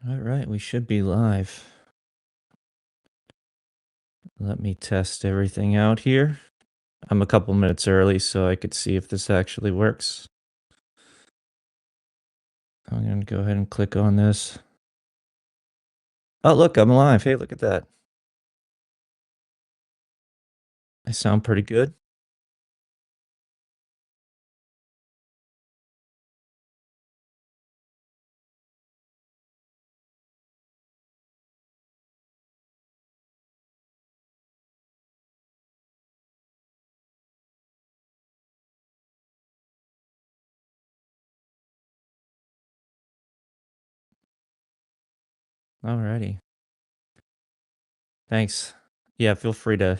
All right, we should be live. Let me test everything out here. I'm a couple minutes early so I could see if this actually works. I'm going to go ahead and click on this. Oh, look, I'm live. Hey, look at that. I sound pretty good. Alrighty. Thanks. Yeah, feel free to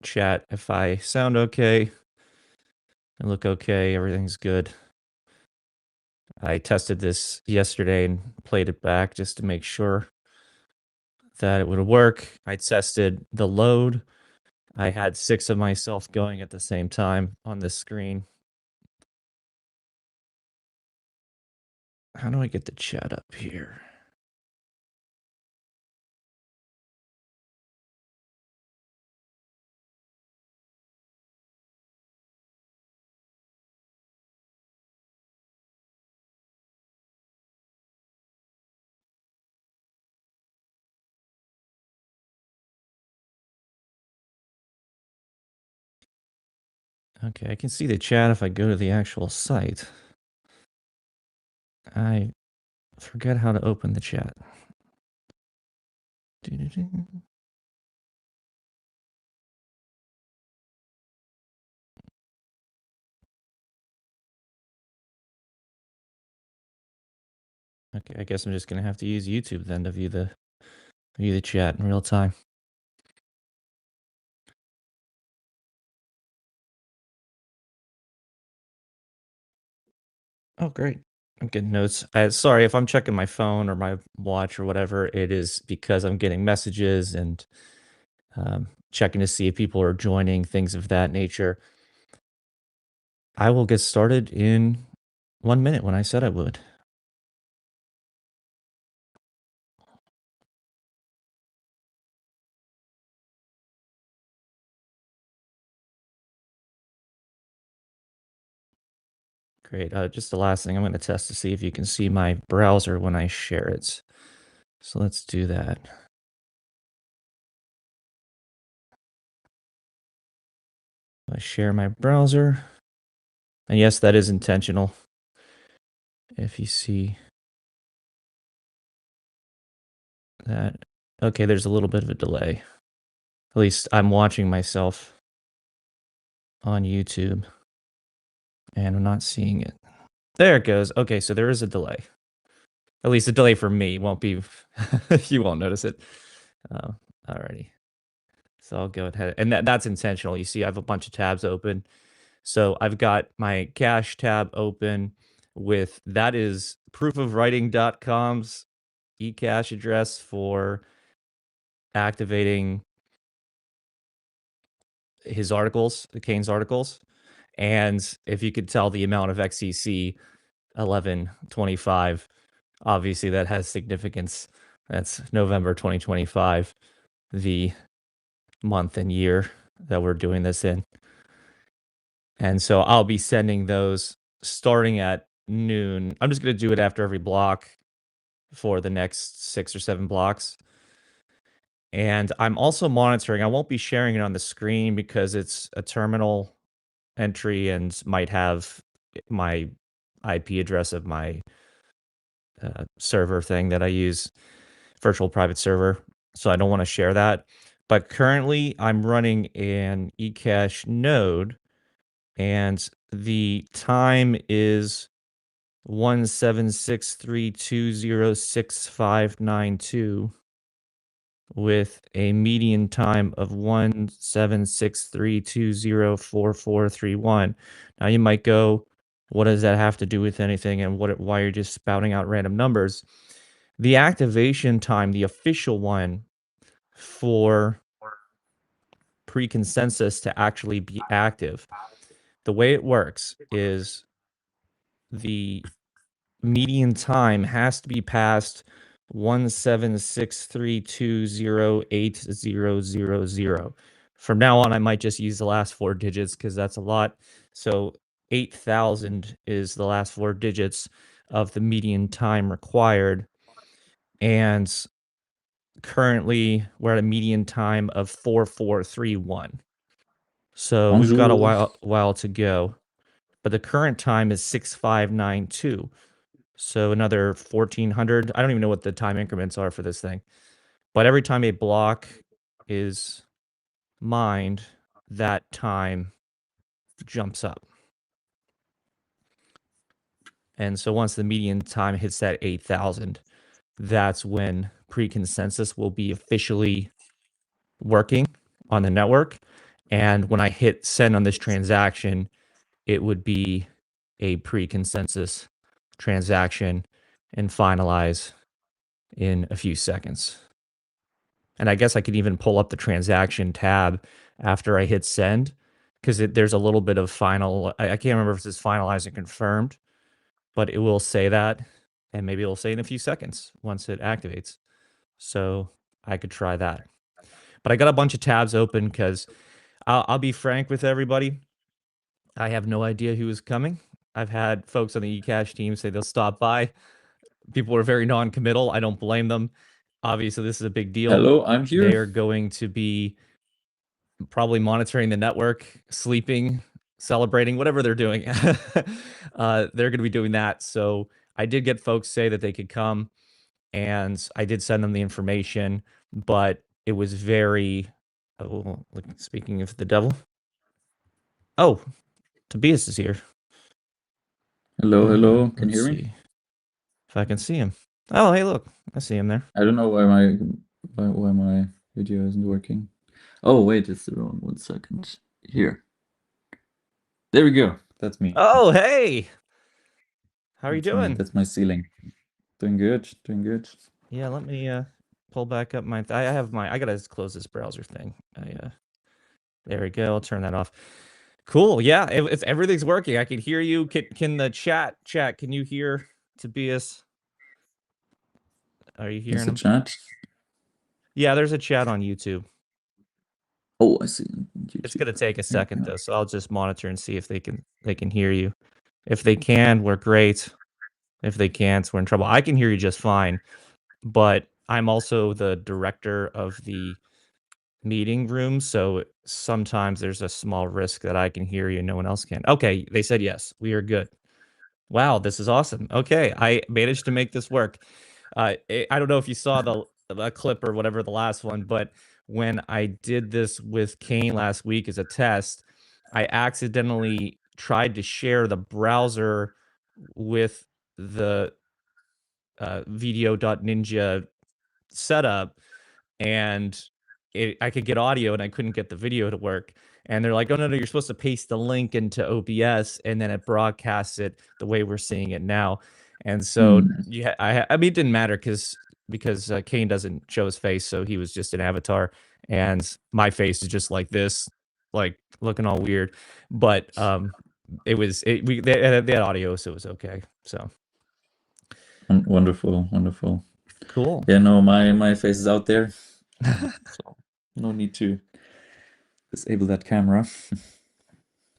chat if I sound okay. I look okay. Everything's good. I tested this yesterday and played it back just to make sure that it would work. I tested the load. I had 6 of myself going at the same time on this screen. How do I get the chat up here? Okay, I can see the chat if I go to the actual site. I forget how to open the chat. Okay, I guess I'm just gonna have to use YouTube then to view the chat in real time. Oh, great. I'm getting notes. Sorry if I'm checking my phone or my watch or whatever. It is because I'm getting messages and checking to see if people are joining, things of that nature. I will get started in 1 minute when I said I would. Great. Just the last thing, I'm going to test to see if you can see my browser when I share it. So let's do that. I share my browser. And yes, that is intentional. If you see that. Okay, there's a little bit of a delay. At least I'm watching myself on YouTube and I'm not seeing it. There it goes. Okay, so there is a delay. At least a delay for me. Won't be, you won't notice it. Alrighty. So I'll go ahead. And that's intentional. You see, I have a bunch of tabs open. So I've got my cash tab open with that is proofofwriting.com's eCash address for activating his articles, the Kane's articles. And if you could tell the amount of XEC 1125, obviously that has significance. That's November 2025, the month and year that we're doing this in. And so I'll be sending those starting at noon. I'm just going to do it after every block for the next 6 or 7 blocks. And I'm also monitoring. I won't be sharing it on the screen because it's a terminal entry and might have my IP address of my server thing that I use, virtual private server. So I don't want to share that. But currently, I'm running an eCash node, and the time is 17632065592 with a median time of 17632044431. Now you might go, what does that have to do with anything, and why you're just spouting out random numbers? The activation time, the official one for pre-consensus to actually be active, the way it works is the median time has to be passed 176320800. From now on, I might just use the last four digits because that's a lot. So 8,000 is the last four digits of the median time required. And currently, we're at a median time of 4431. So we've got a Bonjour. while to go. But the current time is 6592. So another 1400. I don't even know what the time increments are for this thing. But every time a block is mined, that time jumps up. And so once the median time hits that 8,000, that's when pre-consensus will be officially working on the network. And when I hit send on this transaction, it would be a pre-consensus transaction and finalize in a few seconds. And I guess I could even pull up the transaction tab after I hit send because there's a little bit of final. I can't remember if it says finalized and confirmed, but it will say that. And maybe it'll say in a few seconds once it activates. So I could try that. But I got a bunch of tabs open because I'll be frank with everybody. I have no idea who is coming. I've had folks on the eCash team say they'll stop by. People are very non-committal. I don't blame them. Obviously, this is a big deal. Hello, I'm here. They are going to be probably monitoring the network, sleeping, celebrating, whatever they're doing. They're going to be doing that. So I did get folks say that they could come, and I did send them the information, but it was very. Oh, speaking of the devil. Oh, Tobias is here. Hello, hello. Can you Let's hear me? see if I can see him. Oh, hey, look, I see him there. I don't know why my video isn't working. Oh, wait, it's the wrong 1 second. Here. There we go. That's me. Oh, hey, how are you That's me. doing? That's my ceiling. Doing good. Doing good. Yeah, let me pull back up my. I have my. I gotta close this browser thing. There we go. I'll turn that off. Cool. Yeah, if everything's working, I can hear you. Can the chat? Can you hear Tobias? Are you There's hearing a him? chat. Yeah, there's a chat on YouTube. Oh, I see. It's YouTube. gonna take a Yeah, second yeah. though, so I'll just monitor and see if they can hear you. If they can, we're great. If they can't, we're in trouble. I can hear you just fine, but I'm also the director of the meeting room, so sometimes there's a small risk that I can hear you and no one else can. Okay, they said yes. We are good. Wow, this is awesome. Okay, I managed to make this work. I don't know if you saw the clip or whatever the last one, but when I did this with Kane last week as a test, I accidentally tried to share the browser with the video.ninja setup, and I could get audio and I couldn't get the video to work. And they're like, "Oh no, you're supposed to paste the link into OBS, and then it broadcasts it the way we're seeing it now." And so Hmm. yeah, I mean, it didn't matter because Kane doesn't show his face, so he was just an avatar, and my face is just like this, like looking all weird. But they had audio, so it was okay. So Wonderful, wonderful. cool. Yeah, no, my face is out there. So no need to disable that camera.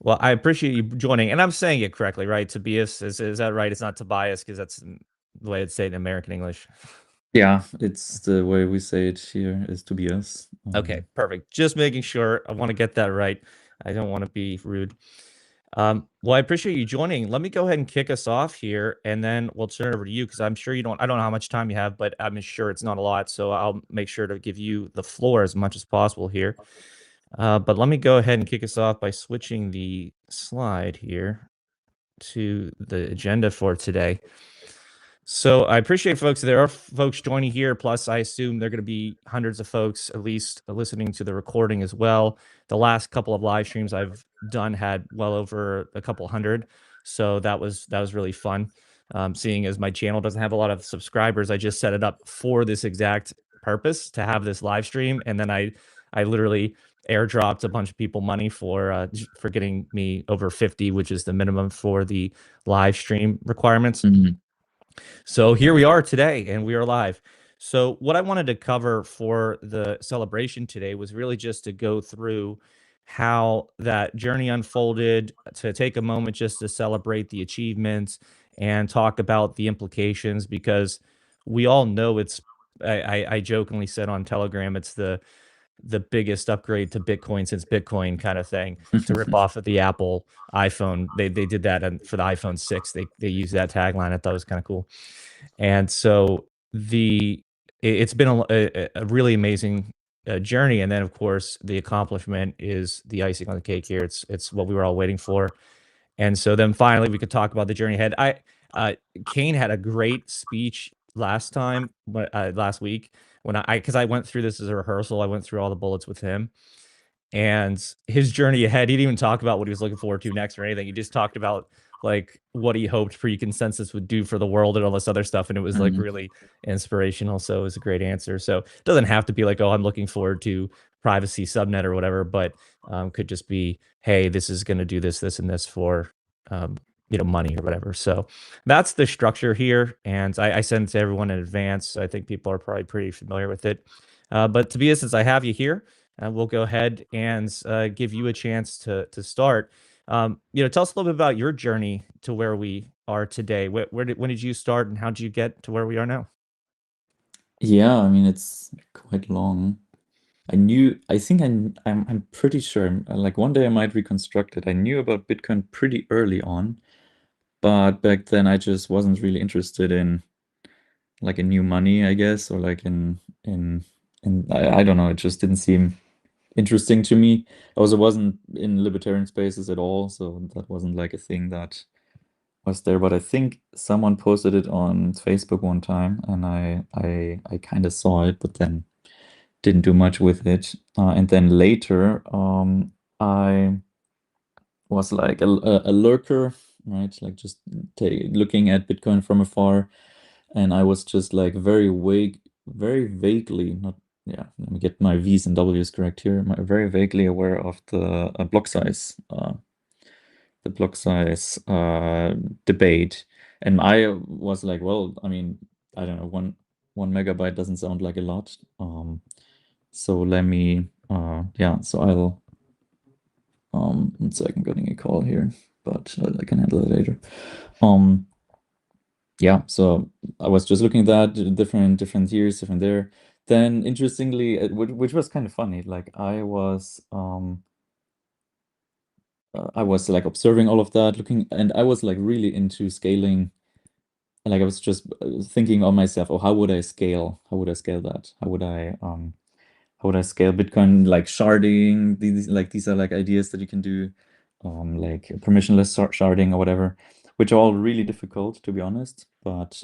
Well, I appreciate you joining, and I'm saying it correctly, right? Tobias, is that right? It's not Tobias because that's the way it's said in American English. Yeah, it's the way we say it here is Tobias. Okay, perfect. Just making sure. I want to get that right. I don't want to be rude. Well, I appreciate you joining. Let me go ahead and kick us off here, and then we'll turn it over to you because I'm sure you don't. I don't know how much time you have, but I'm sure it's not a lot. So I'll make sure to give you the floor as much as possible here. But let me go ahead and kick us off by switching the slide here to the agenda for today. So I appreciate folks. There are folks joining here. Plus, I assume there are going to be hundreds of folks at least listening to the recording as well. The last couple of live streams I've done had well over a couple hundred, so that was really fun. Seeing as my channel doesn't have a lot of subscribers, I just set it up for this exact purpose to have this live stream, and then I literally airdropped a bunch of people money for getting me over 50, which is the minimum for the live stream requirements. Mhm. So here we are today, and we are live. So, what I wanted to cover for the celebration today was really just to go through how that journey unfolded, to take a moment just to celebrate the achievements and talk about the implications because we all know it's. I jokingly said on Telegram, it's the biggest upgrade to Bitcoin since Bitcoin kind of thing to rip off of the Apple iPhone. They did that for the iPhone 6. They used that tagline. I thought it was kind of cool. And so it's been a really amazing journey. And then of course the accomplishment is the icing on the cake here. It's what we were all waiting for. And so then finally we could talk about the journey ahead. Uh Kane had a great speech last time, but last week when because I went through this as a rehearsal. I went through all the bullets with him and his journey ahead. He didn't even talk about what he was looking forward to next or anything. He just talked about like what he hoped pre-consensus would do for the world and all this other stuff. And it was like really inspirational. So it was a great answer. So it doesn't have to be like, oh, I'm looking forward to privacy subnet or whatever, but could just be, hey, this is going to do this, this, and this for money or whatever. So that's the structure here. And I send it to everyone in advance. So I think people are probably pretty familiar with it. But Tobias, since I have you here, we'll go ahead and give you a chance to start. Tell us a little bit about your journey to where we are today. When did you start, and how did you get to where we are now? Yeah, I mean it's quite long. I think I'm pretty sure. Like one day I might reconstruct it. I knew about Bitcoin pretty early on, but back then I just wasn't really interested in like a new money, I guess, or like in I don't know. It just didn't seem interesting to me. I also wasn't in libertarian spaces at all, so that wasn't like a thing that was there. But I think someone posted it on Facebook one time, and I kind of saw it, but then didn't do much with it. And then later, I was like a lurker, right? Like just looking at Bitcoin from afar, and I was just like very vaguely, not yeah. Let me get my V's and W's correct here. Very vaguely aware of the block size debate, and I was like, well, I mean, I don't know, one megabyte doesn't sound like a lot. So let me, yeah, so I'll, 1 second, getting a call here, but I can handle it later. Yeah, so I was just looking at that, different years, different there. Then interestingly, which was kind of funny, like I was like observing all of that, looking, and I was like really into scaling. Like I was just thinking on myself, oh, how would I scale? How would I scale that? How would I scale Bitcoin, like sharding? These are like ideas that you can do, like permissionless sharding or whatever, which are all really difficult to be honest. But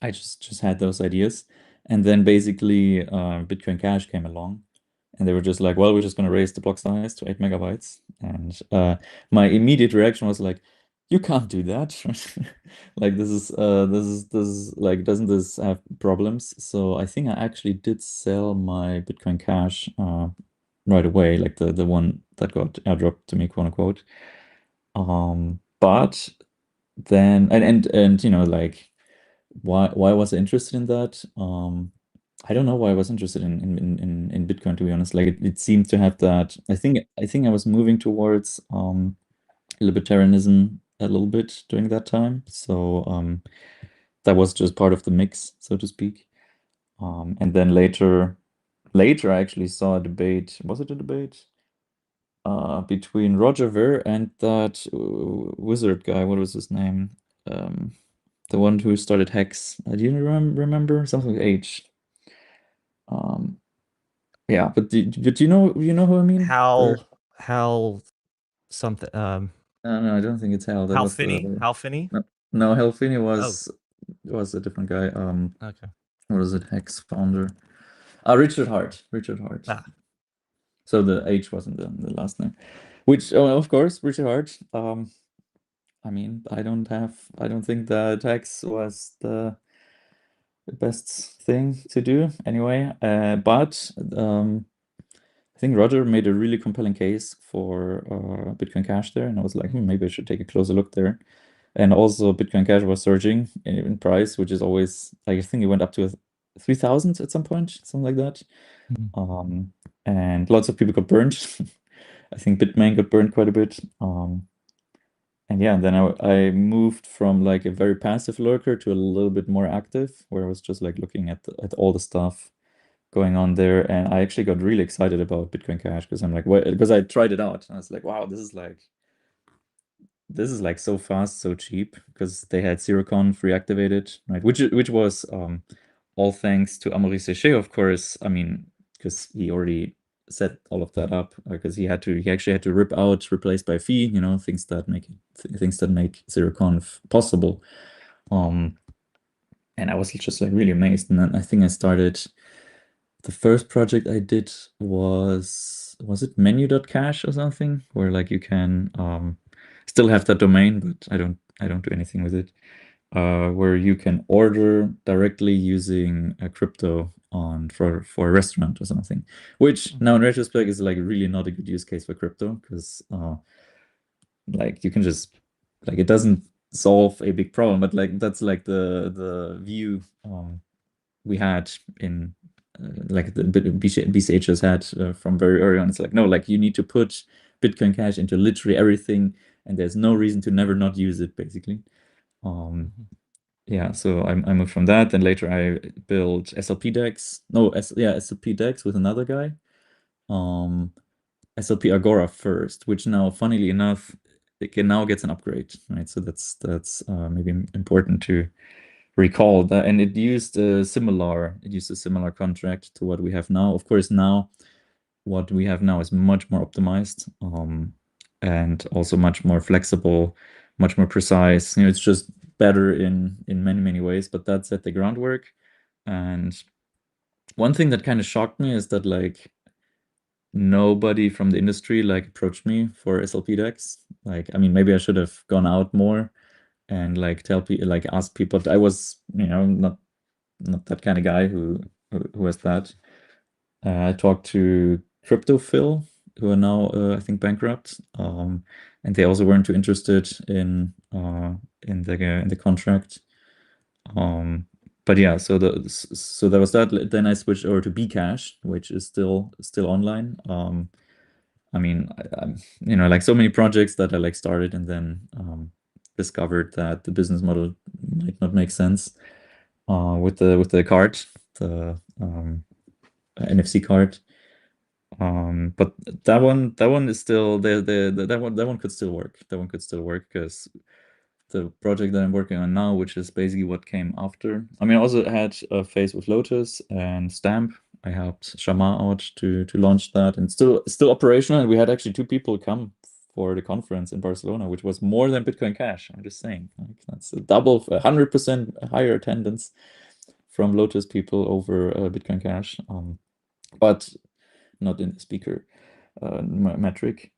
I just had those ideas, and then basically Bitcoin Cash came along, and they were just like, well, we're just gonna raise the block size to 8 MB, and my immediate reaction was like, you can't do that. Like this is like, doesn't this have problems? So I think I actually did sell my Bitcoin Cash right away, like the one that got airdropped to me, quote unquote. But then and like why was I interested in that? I don't know why I was interested in Bitcoin, to be honest. Like it seemed to have that. I think I was moving towards libertarianism a little bit during that time. So that was just part of the mix, so to speak. And then later I actually saw a debate. Was it a debate? Between Roger Ver and that wizard guy. What was his name? The one who started Hex. Do you remember something with H? Um, yeah, but you know who I mean? Hal something No, I don't think it's Hal. That Hal was Finney? the Hal Finney? no, Hal Finney Oh, was a different guy. okay. What was it? Hex founder. Richard Hart. Richard Hart. Ah, So the H wasn't the last name. Which, oh, of course, Richard Hart. I mean, I don't think the tax was the best thing to do anyway. But I think Roger made a really compelling case for Bitcoin Cash there, and I was like, maybe I should take a closer look there. And also Bitcoin Cash was surging in price, which is always, like, I think it went up to 3,000 at some point, something like that. And lots of people got burned. I think Bitmain got burned quite a bit. And yeah, then I moved from like a very passive lurker to a little bit more active, where I was just like looking at all the stuff going on there. And I actually got really excited about Bitcoin Cash because I'm like, what? Because I tried it out. And I was like, wow, this is like so fast, so cheap, because they had ZeroConf reactivated, right? Which was all thanks to Amaury Séché, of course. I mean, because he already set all of that up, because he actually had to rip out replaced by fee, things that make ZeroConf possible. And I was just like really amazed. And then I think I started, the first project I did was it menu.cash or something, where like you can still have that domain, but I don't do anything with it. Where you can order directly using a crypto for a restaurant or something, which now in retrospect is like really not a good use case for crypto, because like you can just, like, it doesn't solve a big problem, but like that's like the view we had in like the BCH has had from very early on. It's like, no, like you need to put Bitcoin Cash into literally everything, and there's no reason to never not use it, basically. Yeah, so I moved from that. Then later I built SLP decks. No, SLP decks with another guy. SLP Agora first, which now, funnily enough, it can now gets an upgrade, right? So that's maybe important to recall that, and it used a similar contract to what we have now. Of course, now what we have now is much more optimized, and also much more flexible, much more precise. It's just better in many ways, but that set the groundwork. And one thing that kind of shocked me is that like nobody from the industry like approached me for SLP decks. Like, I mean, maybe I should have gone out more and like tell people, like ask people. I was, not that kind of guy who has that. I talked to Crypto Phil, who are now I think bankrupt, and they also weren't too interested in the contract. But yeah, so there was that. Then I switched over to bCash, which is still online. I mean, I'm like so many projects that I like started and then discovered that the business model might not make sense with the card, the NFC card. But that one is still that one could still work. That one could still work because the project that I'm working on now, which is basically what came after. I mean, I also had a phase with Lotus and Stamp. I helped Shama out to launch that, and still operational. And we had actually 2 people come for the conference in Barcelona, which was more than Bitcoin Cash. I'm just saying, like, that's a double, 100% higher attendance from Lotus people over Bitcoin Cash. But not in the speaker metric.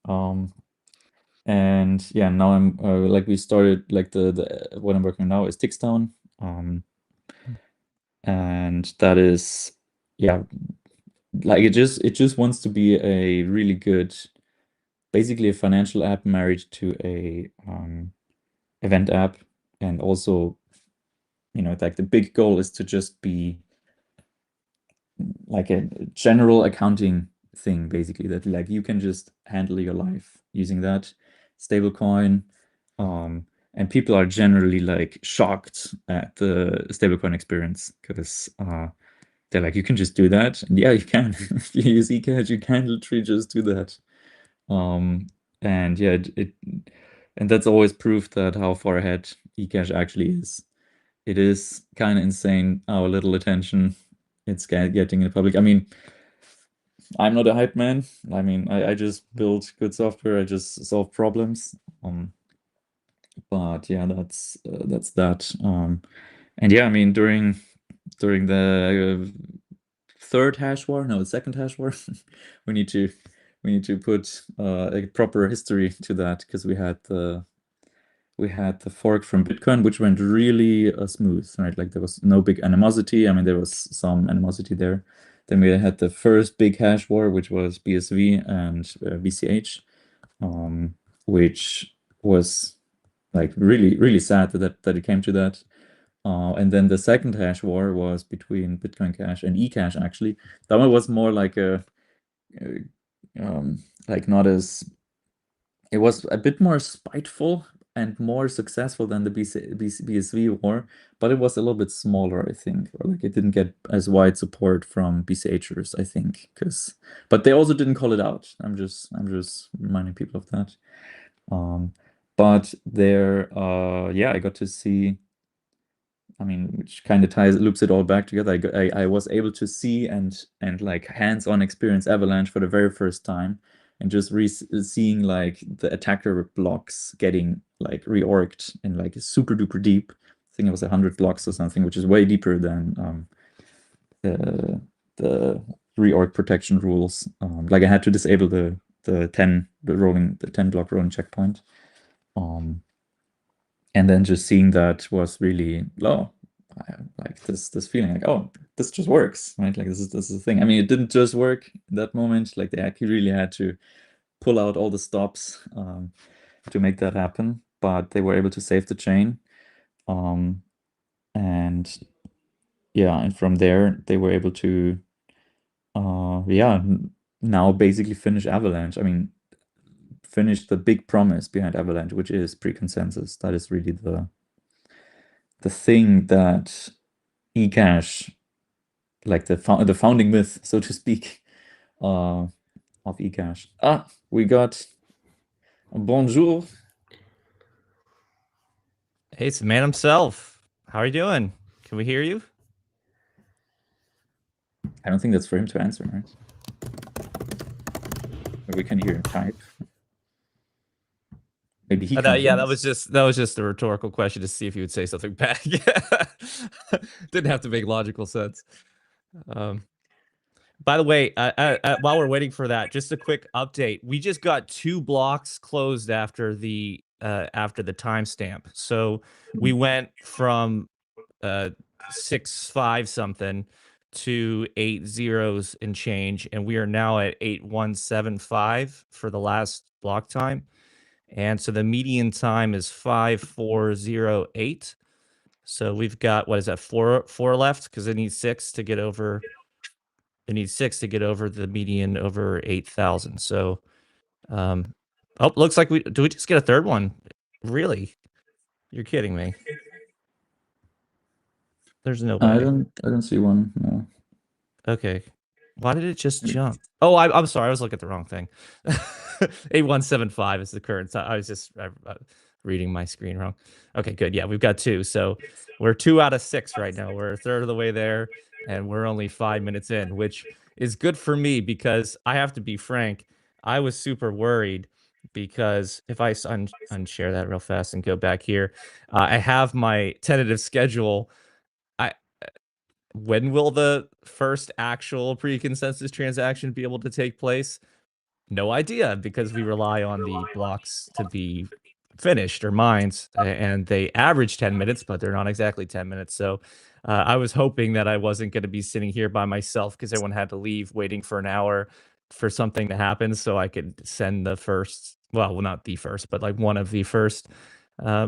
And yeah, now I'm like we started like the what I'm working on now is Tixtown, and that is, yeah, like it just wants to be a really good, basically a financial app married to a event app, and also like the big goal is to just be like a general accounting thing, basically, that like you can just handle your life using that stablecoin. And people are generally like shocked at the stablecoin experience because they're like, you can just do that. And yeah, you can. If you use eCash, you can literally just do that. And yeah, and that's always proof that how far ahead eCash actually is. It is kind of insane how little attention it's getting in the public. I mean, I'm not a hype man. I mean, I just build good software. I just solve problems. But yeah, that's that. And yeah, I mean, during the third hash war, no, the second hash war, we need to put a proper history to that, because we had the fork from Bitcoin, which went really smooth, right? Like there was no big animosity. I mean, there was some animosity there. Then we had the first big hash war, which was BSV and BCH, which was like really, really sad that it came to that. And then the second hash war was between Bitcoin Cash and eCash, actually. That one was more like like not as, it was a bit more spiteful and more successful than the BSV war, but it was a little bit smaller, I think. Or like it didn't get as wide support from BCHers, I think, but they also didn't call it out. I'm just reminding people of that. But there, yeah, I got to see. I mean, which kind of loops it all back together. I was able to see and like hands-on experience Avalanche for the very first time, and just seeing like the attacker blocks getting like reorged in like super duper deep. I think it was 100 blocks or something, which is way deeper than the reorg protection rules. Like I had to disable the 10 block rolling checkpoint. And then just seeing that was really like this feeling like, oh, this just works, right? Like this is the thing. I mean, it didn't just work in that moment. Like they actually really had to pull out all the stops to make that happen, but they were able to save the chain. And yeah, and from there they were able to yeah, now basically finish Avalanche. I mean, finish the big promise behind Avalanche, which is pre-consensus. That is really the thing that eCash, like the founding myth, so to speak, of eCash. We got a bonjour. Hey, it's the man himself. How are you doing? Can we hear you? I don't think that's for him to answer, right? Or we can hear him type. Maybe he can't hear That us. was just a rhetorical question to see if you would say something back. Didn't have to make logical sense. By the way, while we're waiting for that, just a quick update. We just got 2 blocks closed after the timestamp. So we went from 6.5 something to 8 zeros and change, and we are now at 8.175 for the last block time. And so the median time is 5.408. So we've got, what is that, four left, because it needs 6 to get over. It needs 6 to get over the median over 8,000. So, oh, looks like we just get a third one? Really? You're kidding me. There's no way. I don't see one. No. Okay. Why did it just jump? Oh, I'm sorry. I was looking at the wrong thing. 8175 is the current. I was just reading my screen wrong. Okay, good. Yeah, we've got 2. So we're 2 out of 6 right now. We're a third of the way there, and we're only 5 minutes in, which is good for me because I have to be frank. I was super worried because if I unshare that real fast and go back here, I have my tentative schedule. When will the first actual pre-consensus transaction be able to take place? No idea, because we rely on the blocks to be finished or mined, and they average 10 minutes, but they're not exactly 10 minutes. So I was hoping that I wasn't going to be sitting here by myself because everyone had to leave, waiting for an hour for something to happen so I could send the first, well, not the first, but like one of the first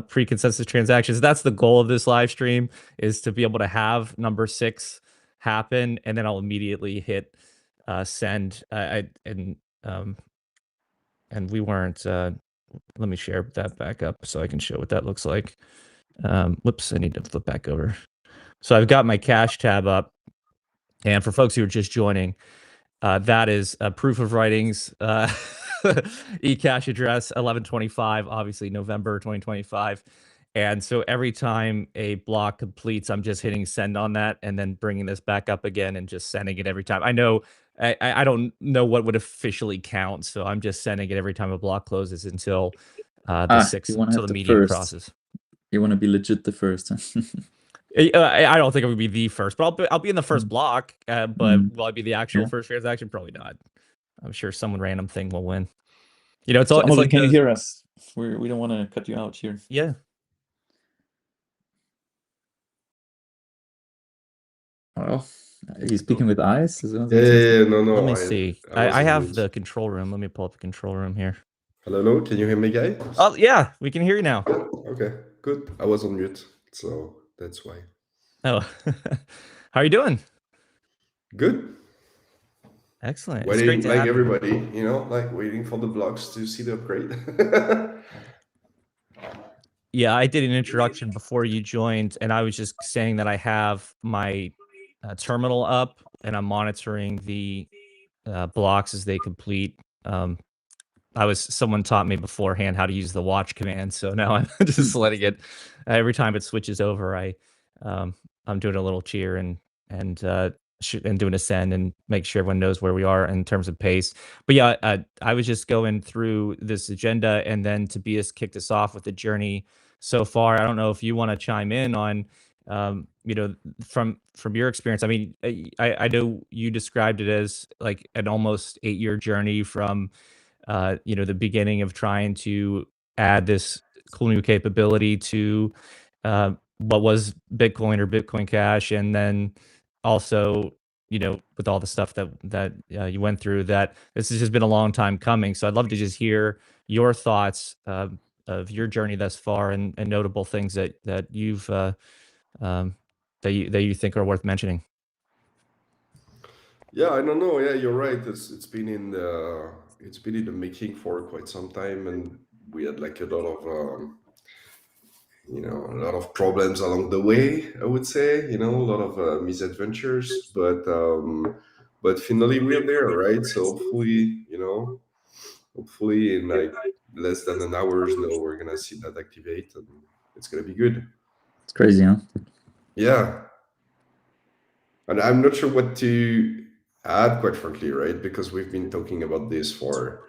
pre-consensus transactions. That's the goal of this live stream, is to be able to have number 6 happen, and then I'll immediately hit send. And we weren't. Let me share that back up so I can show what that looks like. Whoops, I need to flip back over. So I've got my Cashtab up, and for folks who are just joining, that is a proof of writings. eCash address 1125, obviously November 2025. And so every time a block completes, I'm just hitting send on that and then bringing this back up again and just sending it every time. I know I don't know what would officially count, so I'm just sending it every time a block closes until the 6th, You want to until have the the median first. crosses. You want to be legit the first. I don't think it would be the first, but I'll be in the first block. But will I be the actual first transaction? Probably not. I'm sure some random thing will win. You know, it's all. So, It's Amelie, like can you hear us? We don't want to cut you out here. Yeah. Well, he's speaking with eyes. Yeah, no, Let me I see. was I on have mute. the control room. Let me pull up the control room here. Hello, hello. Can you hear me, guys? Oh yeah, we can hear you now. Yeah. Okay. Good. I was on mute, so that's why. Oh, how are you doing? Good. Excellent. It's great Waiting, to like have you. everybody, like waiting for the blogs to see the upgrade. Yeah, I did an introduction before you joined, and I was just saying that I have my terminal up and I'm monitoring the blocks as they complete. Um, someone taught me beforehand how to use the watch command, so now I'm just letting it. Every time it switches over, um, I'm doing a little cheer and and doing a send and make sure everyone knows where we are in terms of pace. But yeah, I was just going through this agenda, and then Tobias kicked us off with the journey so far. I don't know if you want to chime in on, you know, from your experience. I mean, I know you described it as like an almost 8-year journey from the beginning of trying to add this cool new capability to what was Bitcoin or Bitcoin Cash, and then also, with all the stuff that you went through, that this has just been a long time coming. So I'd love to just hear your thoughts of your journey thus far, and notable things that you've um, that you think are worth mentioning. Yeah, I don't know. Yeah, you're right. It's been in the making for quite some time, and we had like a lot of problems along the way. I would say, a lot of misadventures, but finally we're there, right? So hopefully in like less than an hour's now we're gonna see that activate, and it's gonna be good. It's crazy, huh? Yeah, and I'm not sure what to add, quite frankly, right? Because we've been talking about this for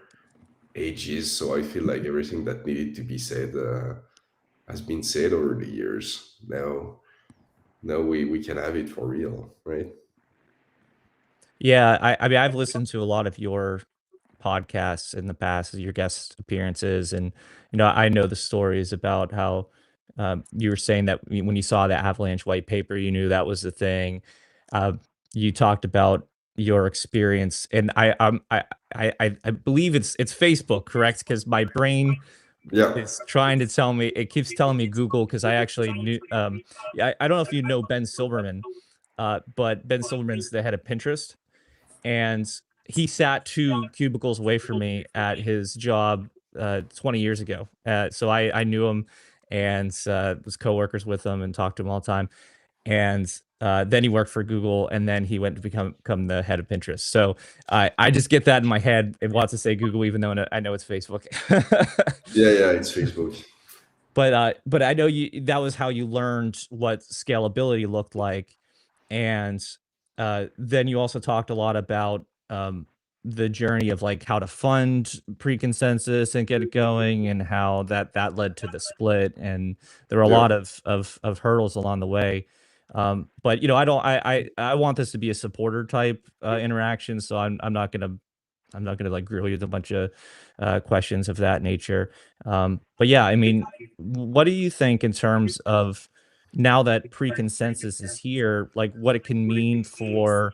ages, so I feel like everything that needed to be said has been said over the years. Now we can have it for real, right? Yeah, I mean, I've listened to a lot of your podcasts in the past, your guest appearances, and I know the stories about how you were saying that when you saw the Avalanche white paper, you knew that was the thing. Uh, you talked about your experience, and I believe it's Facebook, correct? Because my brain Yeah, is trying to tell me, it keeps telling me Google, because I actually knew. Yeah, I don't know if you know Ben Silverman, but Ben Silverman's the head of Pinterest, and he sat 2 cubicles away from me at his job 20 years ago. So I knew him, and was coworkers with him and talked to him all the time. And then he worked for Google, and then he went to become the head of Pinterest. So I just get that in my head. It wants to say Google, even though I know it's Facebook. yeah, it's Facebook. But I know that was how you learned what scalability looked like. And then you also talked a lot about the journey of like how to fund pre-consensus and get it going, and how that led to the split, and there were a Yeah. lot of hurdles along the way. But I want this to be a supporter type interaction, so I'm not gonna like grill you with a bunch of questions of that nature. But yeah, I mean, what do you think in terms of, now that pre-consensus is here, like what it can mean for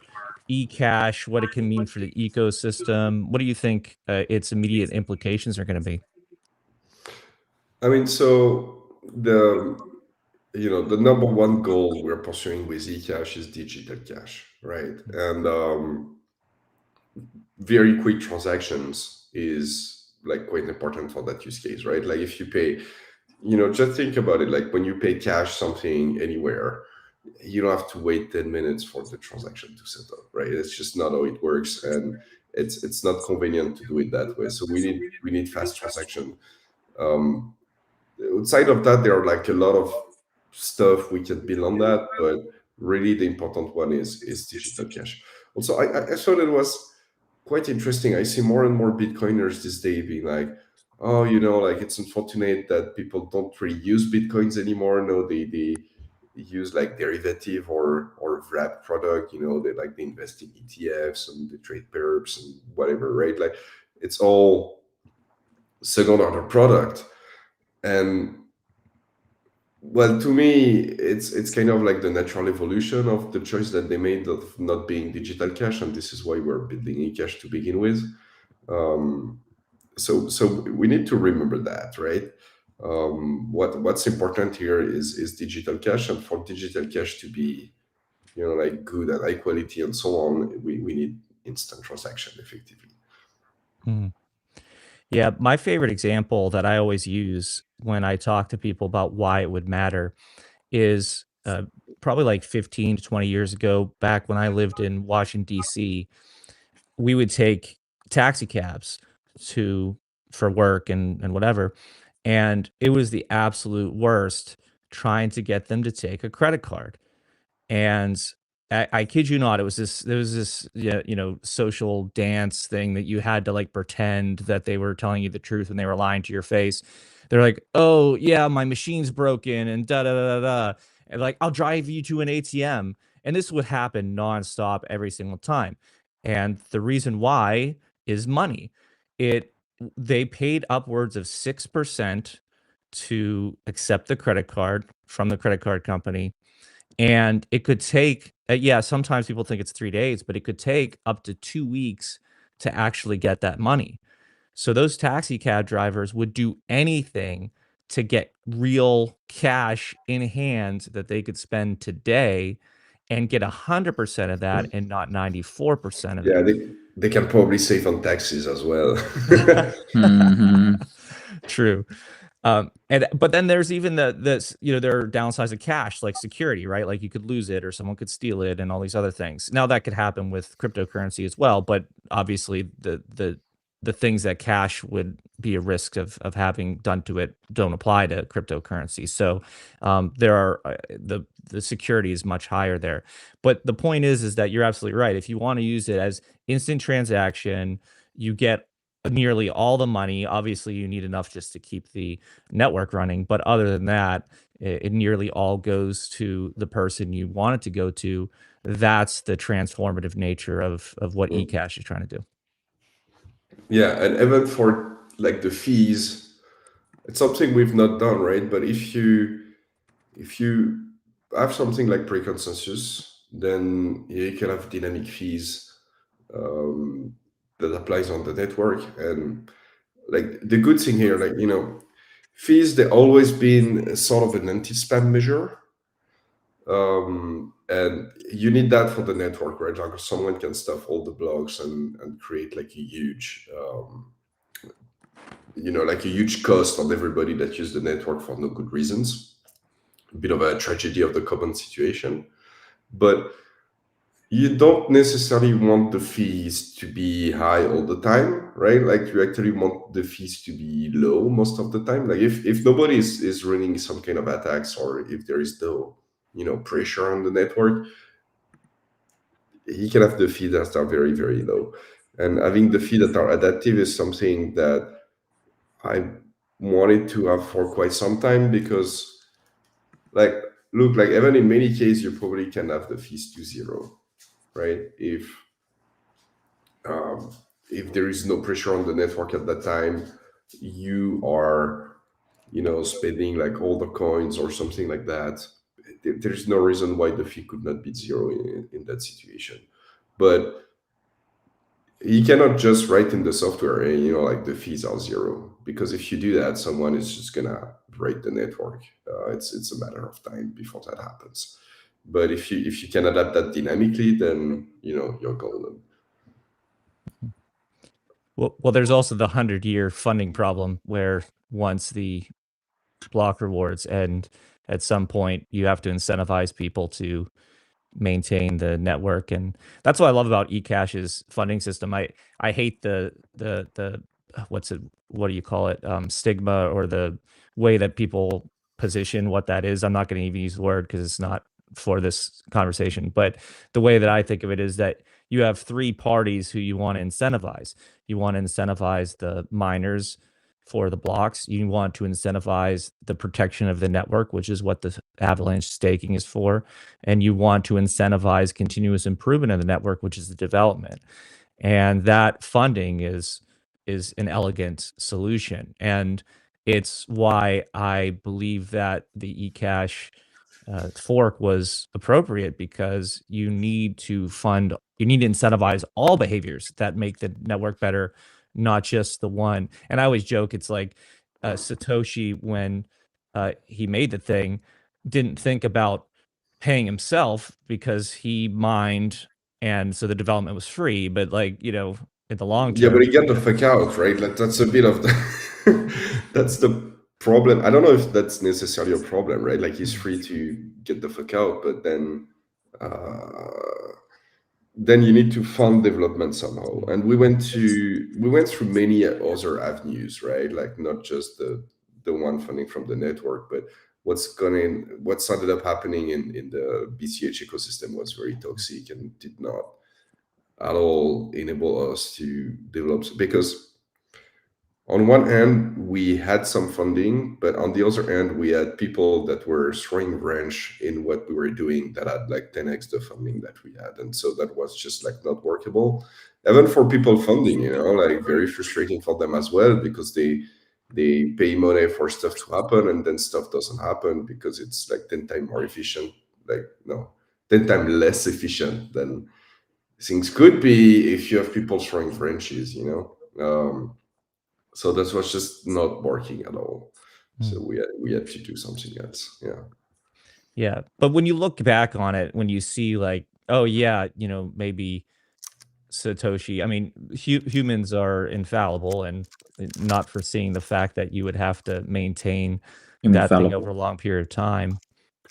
eCash, what it can mean for the ecosystem? What do you think its immediate implications are going to be? I mean, so the number one goal we're pursuing with eCash is digital cash, right? And very quick transactions is like quite important for that use case, right? Like if you pay, just think about it. Like when you pay cash something anywhere, you don't have to wait 10 minutes for the transaction to set up, right? It's just not how it works, and it's not convenient to do it that way. So we need fast transaction. Um, Outside of that, there are like a lot of stuff we can build on that, but really the important one is digital cash. Also, I thought it was quite interesting. I see more and more Bitcoiners this day being like, oh, like it's unfortunate that people don't really use Bitcoins anymore. No, they use like derivative or wrap product. They invest in ETFs and they trade perps and whatever, right? Like it's all second order product. And well, to me, it's kind of like the natural evolution of the choice that they made of not being digital cash, and this is why we're building eCash to begin with. Um, so we need to remember that, right? What's important here is digital cash, and for digital cash to be, like good and high quality and so on, we need instant transaction effectively. Mhm. Yeah, my favorite example that I always use when I talk to people about why it would matter is probably like 15 to 20 years ago, back when I lived in Washington, D.C., we would take taxi cabs to for work and whatever. And it was the absolute worst trying to get them to take a credit card. And I kid you not, there was this, yeah, social dance thing that you had to like pretend that they were telling you the truth when they were lying to your face. They're like, "Oh yeah, my machine's broken," and da da da da da, and like, "I'll drive you to an ATM," and this would happen nonstop every single time. And the reason why is money. It They paid upwards of 6% to accept the credit card from the credit card company, and it could take yeah, sometimes people think it's 3 days, but it could take up to 2 weeks to actually get that money. So those taxi cab drivers would do anything to get real cash in hand that they could spend today and get 100% of that and not 94% of Yeah, it. they can probably save on taxes as well. Mhm. True. And but then there's even there are downsides of cash, like security, right? Like you could lose it or someone could steal it and all these other things. Now that could happen with cryptocurrency as well, but obviously the things that cash would be a risk of having done to it don't apply to cryptocurrency. So there are the security is much higher there. But the point is that you're absolutely right. If you want to use it as instant transaction, you get nearly all the money. Obviously, you need enough just to keep the network running, but other than that, it nearly all goes to the person you want it to go to. That's the transformative nature of what eCash is trying to do. Yeah, and even for like the fees, it's something we've not done, right? But if you have something like pre-consensus, then you can have dynamic fees that applies on the network. And like the good thing here, like fees, they always been sort of an anti-spam measure. And you need that for the network, right? Like someone can stuff all the blocks and create like a huge like a huge cost on everybody that use the network for no good reasons. A bit of a tragedy of the common situation. But you don't necessarily want the fees to be high all the time, right? Like you actually want the fees to be low most of the time. Like if nobody is running some kind of attacks, or if there is no pressure on the network, he can have the fee that are very, very low. And having the fee that are adaptive is something that I wanted to have for quite some time, because like look, like even in many cases you probably can have the fees to zero, right? Um, if there is no pressure on the network at that time, you are spending like all the coins or something like that. There's no reason why the fee could not be zero in that situation. But you cannot just write in the software and like the fees are zero, because if you do that, someone is just gonna break the network. It's a matter of time before that happens. But if you can adapt that dynamically, then you're golden. Well, there's also the 100-year funding problem where once the block rewards end, at some point you have to incentivize people to maintain the network, and that's what I love about eCash's funding system. I hate what do you call it, stigma, or the way that people position what that is. I'm not going to even use the word because it's not for this conversation, but the way that I think of it is that you have three parties who you want to incentivize. You want to incentivize the miners for the blocks. You want to incentivize the protection of the network, which is what the avalanche staking is for, and you want to incentivize continuous improvement of the network, which is the development. And that funding is an elegant solution. And it's why I believe that the eCash fork was appropriate, because you need to incentivize all behaviors that make the network better, not just the one. And I always joke, it's like Satoshi, when he made the thing, didn't think about paying himself because he mined, and so the development was free. But like, you know, in the long Yeah, but term, you get the fuck out, right? Like that's a bit of the that's the problem. I don't know if that's necessarily a problem, right? Like he's free to get the fuck out, but then you need to fund development somehow. And we went through many other avenues, right? Like not just the one funding from the network, but what's ended up happening in the BCH ecosystem was very toxic and did not at all enable us to develop, because on one hand we had some funding, but on the other hand we had people that were throwing wrench in what we were doing that had like 10x the funding that we had, and so that was just like not workable even for people funding, like very frustrating for them as well, because they pay money for stuff to happen and then stuff doesn't happen because it's like 10 times more efficient, like no, 10 times less efficient than things could be if you have people throwing wrenches. So that was just not working at all. So we had to do something else. Yeah. yeah. But when you look back on it, when you see like, oh yeah, you know, maybe Satoshi, I mean, humans are infallible, and not foreseeing the fact that you would have to maintain that thing over a Infallible. long period of time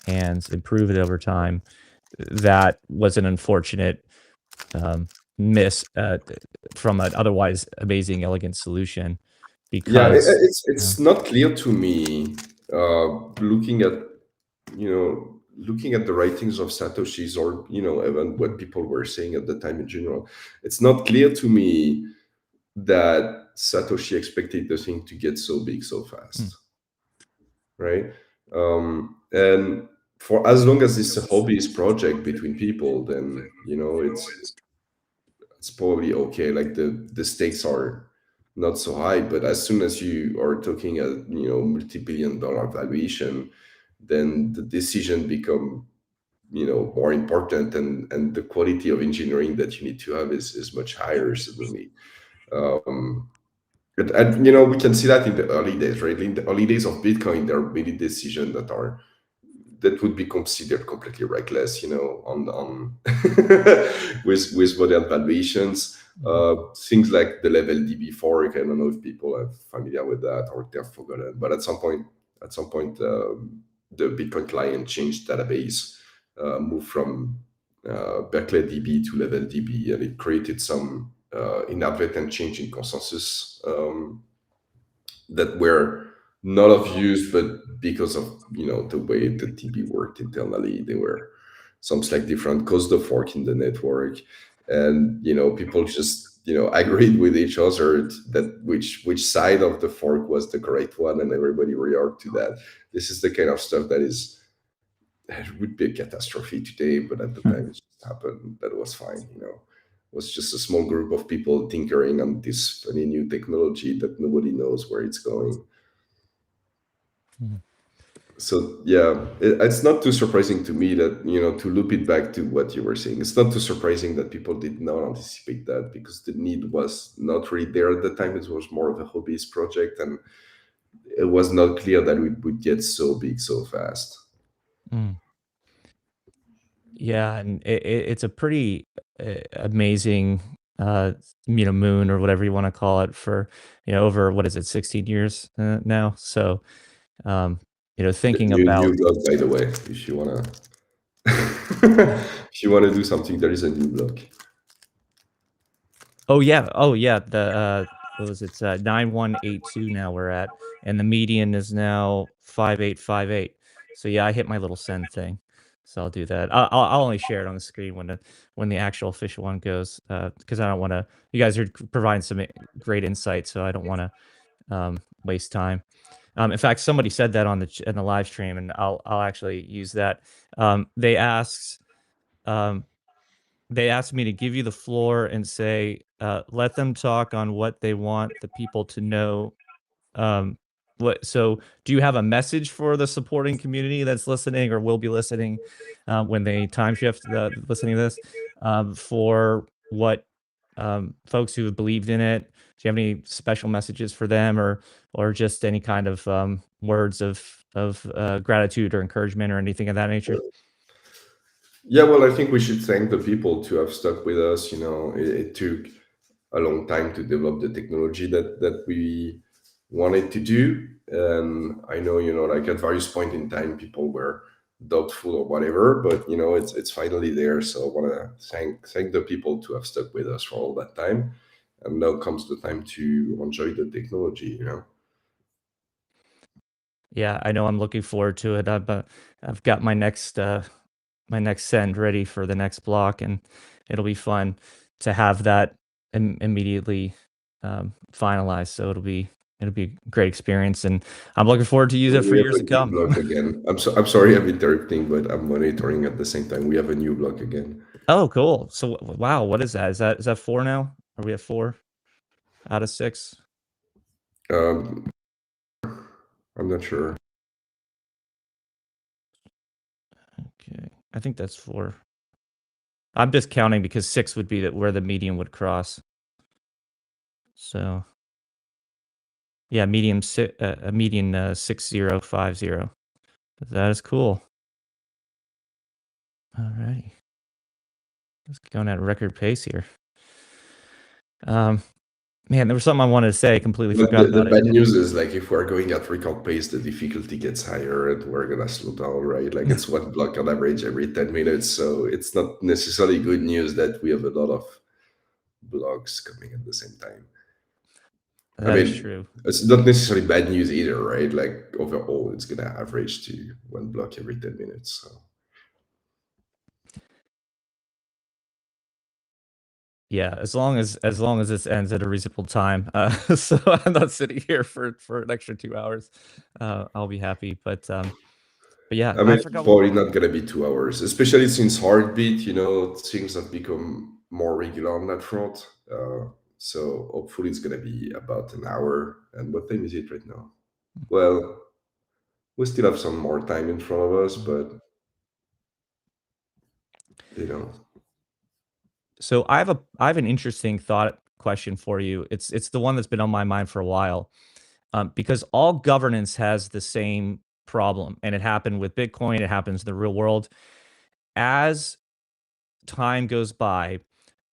and improve it over time. That was an unfortunate miss from an otherwise amazing, elegant solution. Yeah, Because it's not clear to me, looking at looking at the writings of Satoshi's, or even what people were saying at the time in general. It's not clear to me that Satoshi expected the thing to get so big so fast, right? And for as long as it's a hobbyist project between people, then it's probably okay. Like the stakes are not so high, but as soon as you are talking a multi-billion-dollar valuation, then the decision become more important, and the quality of engineering that you need to have is much higher suddenly. And we can see that in the early days, right? In the early days of Bitcoin, there are many decisions that would be considered completely reckless, on with modern valuations. Things like the level DB fork. I don't know if people are familiar with that or they've forgotten, but at some point, the Bitcoin client changed database, moved from Berkeley DB to level DB, and it created some inadvertent change in consensus, that were not of use, but because of the way the DB worked internally, they were some slight different, caused the fork in the network, and people just agreed with each other that which side of the fork was the correct one, and everybody reacted to that. This is the kind of stuff that would be a catastrophe today, but at the time it just happened. That was fine. It was just a small group of people tinkering on this funny new technology that nobody knows where it's going. So yeah, it's not too surprising to me that to loop it back to what you were saying. It's not too surprising that people did not anticipate that, because the need was not really there at the time. It was more of a hobbyist project, and it was not clear that we would get so big so fast. Yeah, and it's a pretty amazing, moon, or whatever you want to call it, for over, what is it, 16 years now. So, thinking New about, blog, by the way, if you wanna if you wanna do something, there is a new blog. oh yeah, the what was it, 9182 now we're at, and the median is now 5858. So yeah, I hit my little send thing. So I'll do that. I'll only share it on the screen when the actual official one goes, because I don't want to. You guys are providing some great insight, so I don't want to waste time. In fact, somebody said that in the live stream, and I'll actually use that. They asked me to give you the floor and say, let them talk on what they want the people to know. So do you have a message for the supporting community that's listening or will be listening when they time shift listening to this, for what folks who have believed in it Do you have any special messages for them, or just any kind of words of gratitude or encouragement or anything of that nature? Yeah, well, I think we should thank the people to have stuck with us. It took a long time to develop the technology that we wanted to do. And I know, like at various point in time, people were doubtful or whatever, but it's finally there. So I want to thank the people to have stuck with us for all that time. And now comes the time to enjoy the technology. Yeah, I know I'm looking forward to it. I've got my next send ready for the next block, and it'll be fun to have that immediately finalized. So it'll be a great experience, and I'm looking forward to use it for We have years a to new come. block again. I'm sorry I'm interrupting, but I'm monitoring at the same time. We have a new block again. Oh, cool. So wow, what is that? Is that 4 now? Are we at 4 out of 6? Um, I'm not sure. Okay, I think that's 4. I'm just counting because 6 would be where the median would cross. So yeah, a median 6050. That is cool. Alrighty, it's going at a record pace here. Man, there was something I wanted to say. I completely But forgot the about it. bad news is like if we're going at record pace, the difficulty gets higher and we're gonna slow down, right? Like it's one block on average every 10 minutes. So it's not necessarily good news that we have a lot of blocks coming at the same time. I That is mean, true. it's not necessarily bad news either, right? Like overall, it's gonna average to one block every 10 minutes. So Yeah, as long as this ends at a reasonable time, so I'm not sitting here for an extra 2 hours, I'll be happy. But yeah, I I mean, it's forgot what. probably not gonna be 2 hours, especially since Heartbeat, things have become more regular on that front. So hopefully it's gonna be about an hour. And what time is it right now? Well, we still have some more time in front of us, but you know, So I have an interesting thought question for you. It's the one that's been on my mind for a while, because all governance has the same problem, and it happened with Bitcoin. It happens in the real world. As time goes by,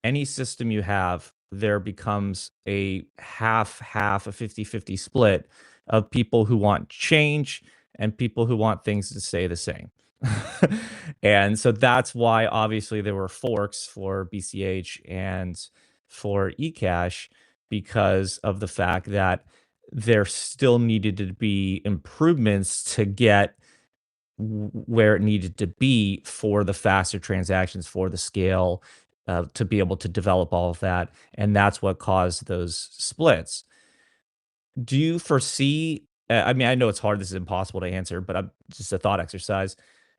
any system you have, there becomes a half, a 50-50 split of people who want change and people who want things to stay the same. And so that's why obviously there were forks for BCH and for eCash, because of the fact that there still needed to be improvements to get where it needed to be for the faster transactions, for the scale, to be able to develop all of that, and that's what caused those splits. Do you foresee I mean, I know it's hard, this is impossible to answer, but I'm just a thought exercise.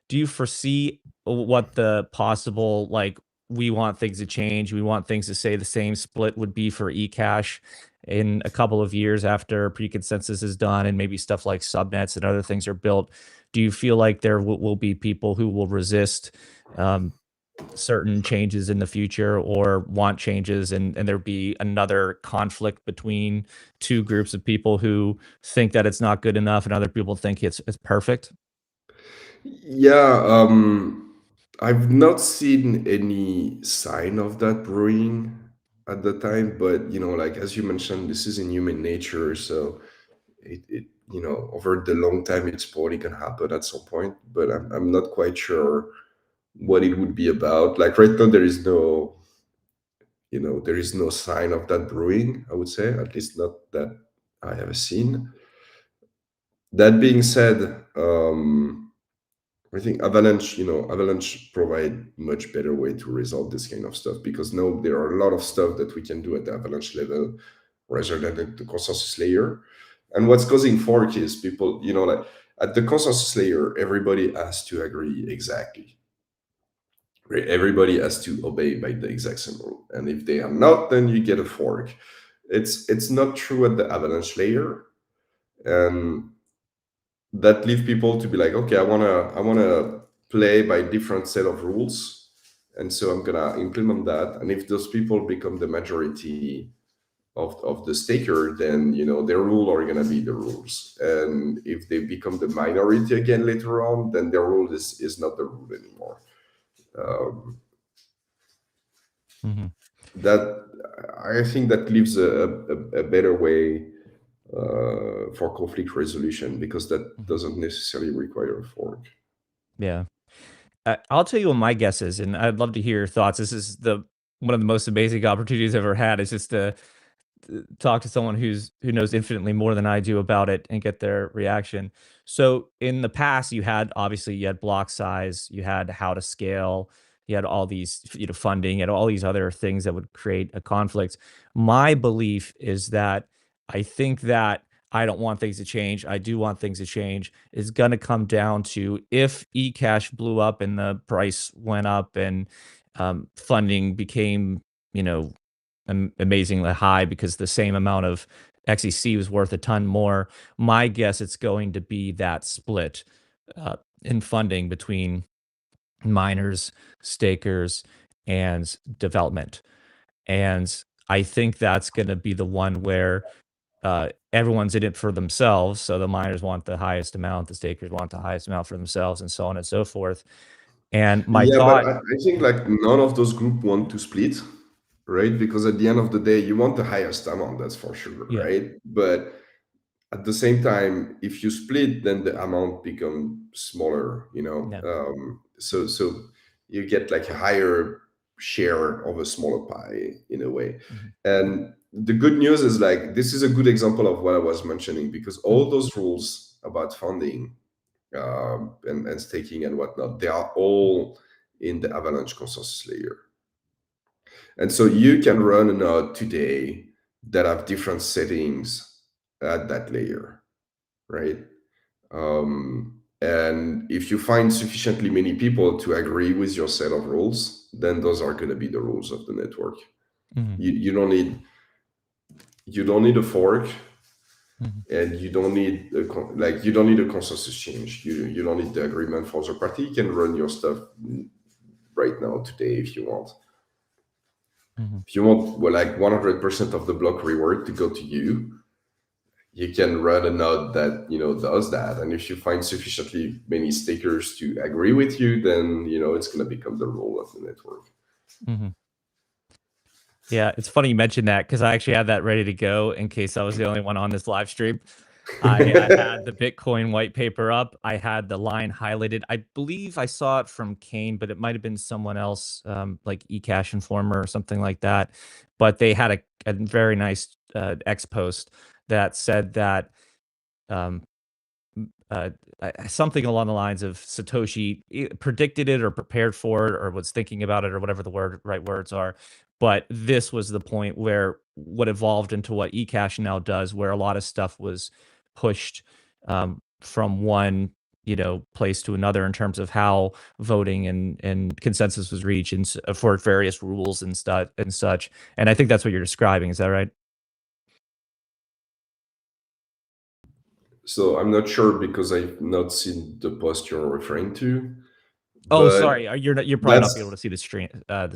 Do you foresee what the possible, like, we want things to change, we want things to stay the same split would be for eCash in a couple of years after pre-consensus is done and maybe stuff like subnets and other things are built? Do you feel like there will be people who will resist um, certain changes in the future or want changes, and there be another conflict between two groups of people who think that it's not good enough and other people think it's perfect? yeah, I've not seen any sign of that brewing at the time, but like as you mentioned, this is in human nature, so over the long time, it's probably gonna happen at some point, but I'm not quite sure what it would be about. Like right now, there is no sign of that brewing, I would say, at least not that I have seen. That being said, I think Avalanche provide much better way to resolve this kind of stuff, because now there are a lot of stuff that we can do at the Avalanche level rather than at the consensus layer. And what's causing fork is people, like at the consensus layer, everybody has to agree exactly. Right? Everybody has to obey by the exact same rule. And if they are not, then you get a fork. It's not true at the Avalanche layer. And that leave people to be like, okay, I wanna play by different set of rules, and so I'm gonna implement that. And if those people become the majority, of the staker, then their rule are going to be the rules. And if they become the minority again later on, then their rule is not the rule anymore. That I think that leaves a better way for conflict resolution, because that doesn't necessarily require a fork. Yeah. I'll tell you what my guess is, and I'd love to hear your thoughts. This is one of the most amazing opportunities I've ever had, is just to talk to someone who knows infinitely more than I do about it and get their reaction. So in the past, you had block size, you had how to scale, you had all these funding, you had all these other things that would create a conflict. My belief is that I think that I don't want things to change. I do want things to change. It's going to come down to, if eCash blew up and the price went up and funding became, amazingly high because the same amount of XEC was worth a ton more. My guess, it's going to be that split in funding between miners, stakers, and development. And I think that's going to be the one where everyone's in it for themselves. So the miners want the highest amount, the stakers want the highest amount for themselves, and so on and so forth. And my Yeah, thought, but I think like none of those groups want to split, right? Because at the end of the day, you want the highest amount, that's for sure, yeah, right? But at the same time, if you split, then the amount becomes smaller, yeah, so you get like a higher share of a smaller pie in a way. And the good news is, like, this is a good example of what I was mentioning, because all those rules about funding and staking and whatnot, they are all in the Avalanche consensus layer. And so you can run a node today that have different settings at that layer, right? And if you find sufficiently many people to agree with your set of rules, then those are going to be the rules of the network. You don't need a fork, and you don't need a consensus change. You don't need the agreement for the party. You can run your stuff right now today if you want. If you want, well, like 100% of the block reward to go to you, you can run a node that does that. And if you find sufficiently many stakers to agree with you, then it's going to become the rule of the network. Yeah, it's funny you mentioned that, because I actually had that ready to go in case I was the only one on this live stream. I had the Bitcoin white paper up. I had the line highlighted. I believe I saw it from Kane, but it might have been someone else, like eCash Informer or something like that. But they had a very nice X post that said that something along the lines of Satoshi predicted it or prepared for it or was thinking about it or whatever the right words are. But this was the point where what evolved into what eCash now does, where a lot of stuff was pushed from one place to another in terms of how voting and consensus was reached, and for various rules and such. And I think that's what you're describing. Is that right? So I'm not sure, because I've not seen the post you're referring to. Oh, But sorry. You're probably not be able to see the screen, huh?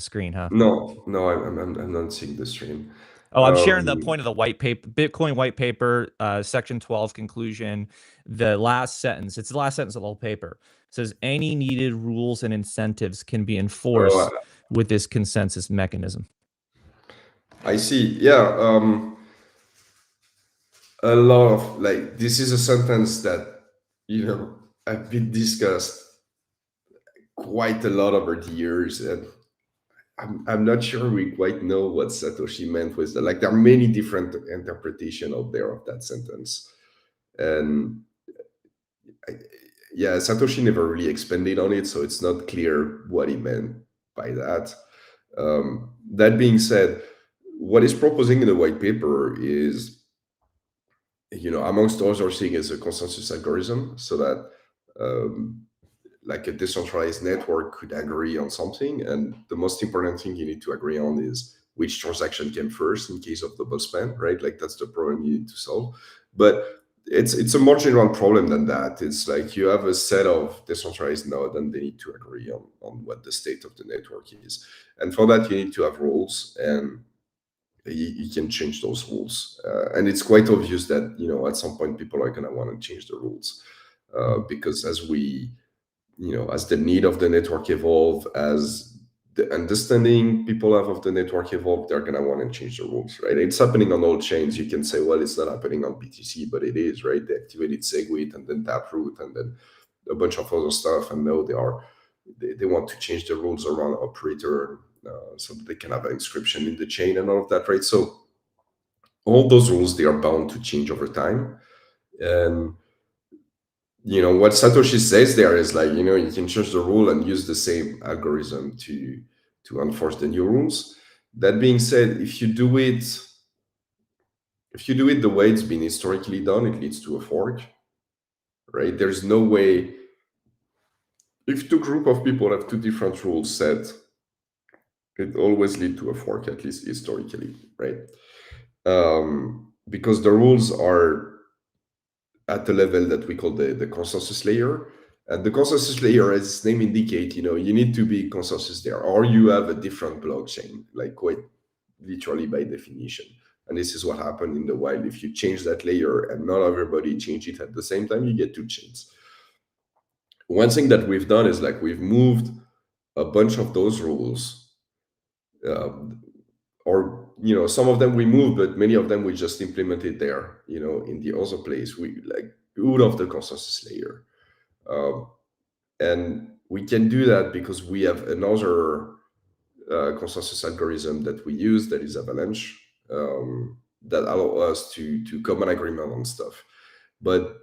No, I'm not seeing the stream. Oh, I'm sharing the point of the white paper, Bitcoin white paper, section 12 conclusion. The last sentence, it's the last sentence of the whole paper. It says any needed rules and incentives can be enforced with this consensus mechanism. I see. Yeah. A lot of, like, this is a sentence that I've been discussed quite a lot over the years, and I'm not sure we quite know what Satoshi meant with that. Like, there are many different interpretations out there of that sentence, and yeah, Satoshi never really expanded on it, so it's not clear what he meant by that. That being said, what he's proposing in the white paper is, amongst other things, is a consensus algorithm, so that like a decentralized network could agree on something. And the most important thing you need to agree on is which transaction came first in case of double spend, right? Like, that's the problem you need to solve. But it's a more general problem than that. It's like you have a set of decentralized nodes, and they need to agree on what the state of the network is. And for that, you need to have rules. And you can change those rules. And it's quite obvious that, at some point people are going to want to change the rules, because as as the need of the network evolve, as the understanding people have of the network evolve, they're going to want to change the rules, right? It's happening on all chains. You can say, well, it's not happening on BTC, but it is, right? They activated SegWit and then Taproot and then a bunch of other stuff, and now they want to change the rules around operator, so that they can have an inscription in the chain and all of that, right? So all those rules, they are bound to change over time. And what Satoshi says there is like, you can change the rule and use the same algorithm to enforce the new rules. That being said, if you do it the way it's been historically done, it leads to a fork, right? There's no way, if two group of people have two different rules set, it always lead to a fork, at least historically, right? Because the rules are at the level that we call the consensus layer. And the consensus layer, as its name indicate, you need to be consensus there, or you have a different blockchain, like quite literally by definition. And this is what happened in the wild. If you change that layer and not everybody change it at the same time, you get two chains. One thing that we've done is like we've moved a bunch of those rules, or some of them we moved, but many of them we just implemented there, in the other place. We like out of the consensus layer, and we can do that because we have another consensus algorithm that we use, that is Avalanche, that allow us to common agreement on stuff. But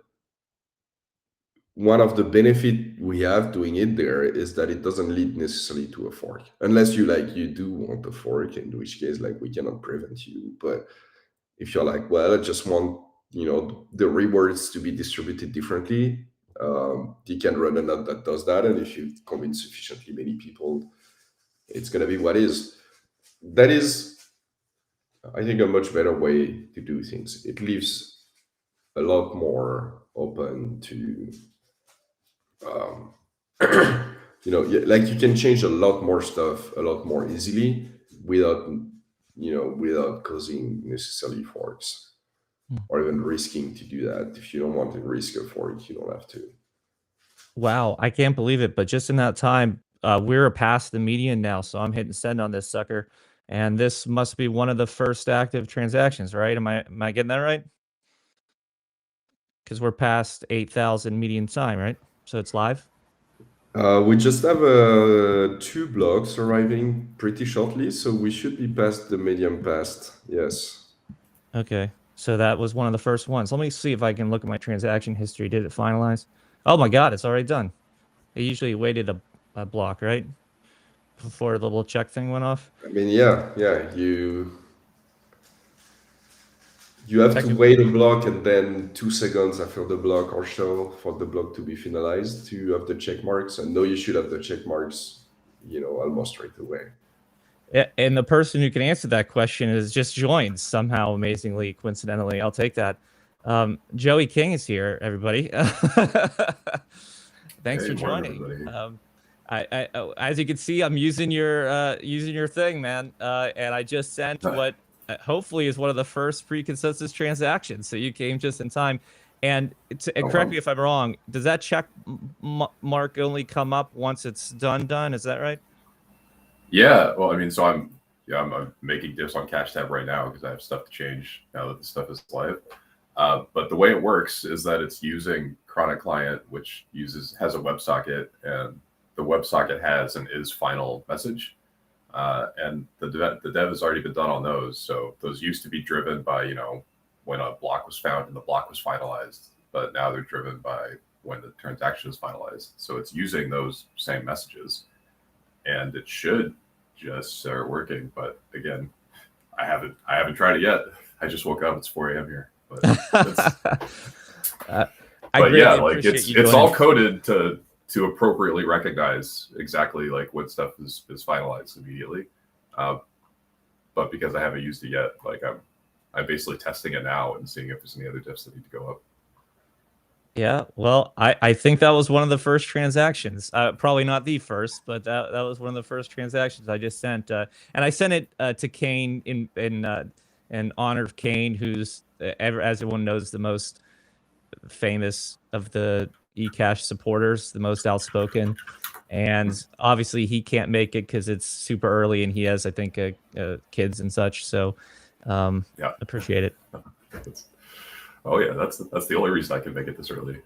one of the benefit we have doing it there is that it doesn't lead necessarily to a fork, unless you do want a fork, in which case we cannot prevent you. But if you're like, well, I just want the rewards to be distributed differently, you can run a node that does that, and if you convince sufficiently many people, it's going to be what is. That is, I think, a much better way to do things. It leaves a lot more open to you can change a lot more stuff a lot more easily without causing necessarily forks, or even risking to do that. If you don't want to risk a fork, you don't have to. Wow, I can't believe it, but just in that time, we're past the median now, so I'm hitting send on this sucker, and this must be one of the first active transactions, right? Am I getting that right? Because we're past 8,000 median time, right? So it's live. We just have 2 blocks arriving pretty shortly, so we should be past the medium past. Yes. Okay, so that was one of the first ones. Let me see if I can look at my transaction history. Did it finalize? Oh my God, it's already done. It usually waited a block, right? Before the little check thing went off. I mean, yeah, you have to wait a block, and then 2 seconds after the block or so for the block to be finalized to have the check marks. And no, you should have the check marks, almost right away. And the person who can answer that question is just joined somehow, amazingly, coincidentally. I'll take that. Joey King is here, everybody. Thanks for joining. I as you can see, I'm using your thing, man. And I just sent what hopefully is one of the first pre-consensus transactions. So you came just in time. And correct me if I'm wrong. Does that check mark only come up once it's done? Is that right? Yeah, well, I mean, so I'm making diffs on Cashtab right now because I have stuff to change now that the stuff is live. But the way it works is that it's using Chronic Client, which has a WebSocket, and the WebSocket has an is final message, and the dev has already been done on those. So those used to be driven by when a block was found and the block was finalized, but now they're driven by when the transaction is finalized. So it's using those same messages, and it should just start working. But again, I haven't tried it yet. I just woke up. It's 4 a.m. here. But yeah, like it's all coded to appropriately recognize exactly like what stuff is finalized immediately. But because I haven't used it yet, like I'm basically testing it now and seeing if there's any other diffs that need to go up. Yeah, well, I think that was one of the first transactions. Probably not the first, but that was one of the first transactions I just sent. And I sent it to Kane in honor of Kane, who's as everyone knows, the most famous of the eCash supporters, the most outspoken. And obviously he can't make it because it's super early and he has, I think, kids and such. So Yeah. appreciate it. Oh yeah, that's the only reason I can make it this early.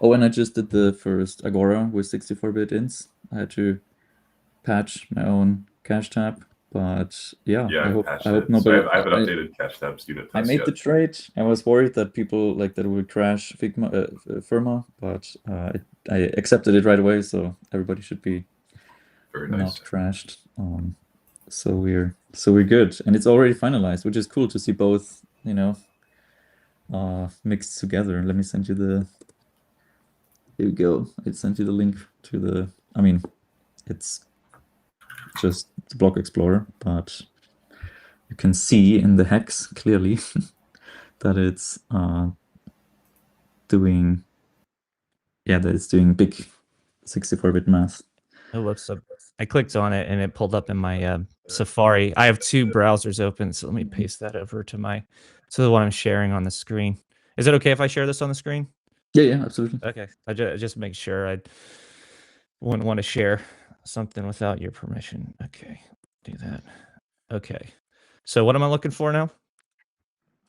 Oh, and I just did the first Agora with 64-bit ins. I had to patch my own Cashtab, but yeah, Yeah, I hope patched I hope it. nobody. So I haven't updated Cashtab's unit I test made yet. the trade. I was worried that people like that would crash Figma, Firma, but I accepted it right away. So everybody should be Very not nice. crashed. So we're good, and it's already finalized, which is cool to see both. Mixed together. Let me send you the. Here we go. I sent you the link to the. I mean, it's just the block explorer, but you can see in the hex clearly that it's doing big 64-bit math. Oh, whoops. I clicked on it and it pulled up in my Safari. I have two browsers open, so let me paste that over to the one I'm sharing on the screen. Is it okay if I share this on the screen? Yeah, absolutely. Okay. I just make sure I wouldn't want to share something without your permission. Okay. Do that. Okay. So what am I looking for now?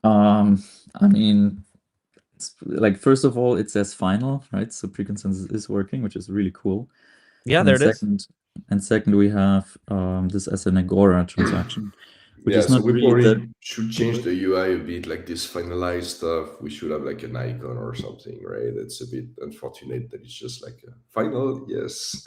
I mean, like first of all, it says final, right? So pre-consensus is working, which is really cool. Yeah, and there it is. Second, we have this as an Agora transaction, which is so not we really probably should change the UI a bit, like this finalized stuff. We should have like an icon or something, right? It's a bit unfortunate that it's just like a final, yes.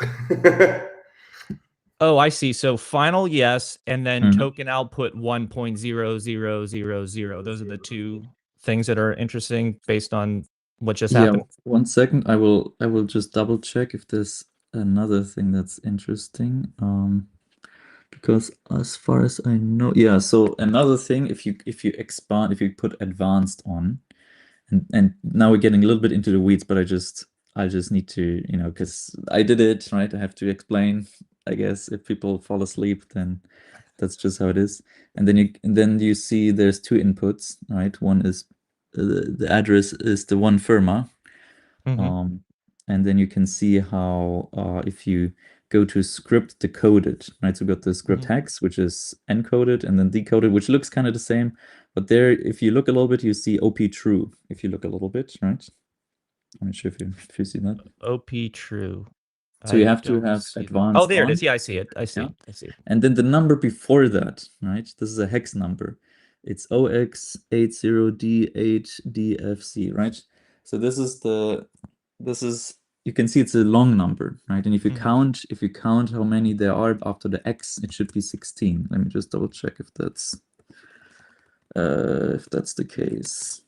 Oh, I see. So final yes, and then Mhm. token output 1.0000. Those are the two things that are interesting based on what just happened. 1 second. I will just double check if there's another thing that's interesting. Because as far as I know, yeah. So another thing, if you expand, if you put advanced on, and now we're getting a little bit into the weeds, but I just need to, because I did it, right? I have to explain. I guess if people fall asleep, then that's just how it is. And then you see there's two inputs, right? One is the address is the one firma, Mhm. and then you can see how if you go to script decoded, right? So we got the script Mhm. hex, which is encoded, and then decoded, which looks kind of the same. But there, if you look a little bit, you see OP true. If you look a little bit, right? I'm not sure if you see that. OP true. So you have to don't have see that. advanced Oh, there it on. is. Yeah, I see it. I see. Yeah. I see. And then the number before that, right? This is a hex number. It's OX80D8DFC, right? So this is you can see it's a long number, right? And if you Mhm. count how many there are after the X, it should be 16. Let me just double check if that's the case.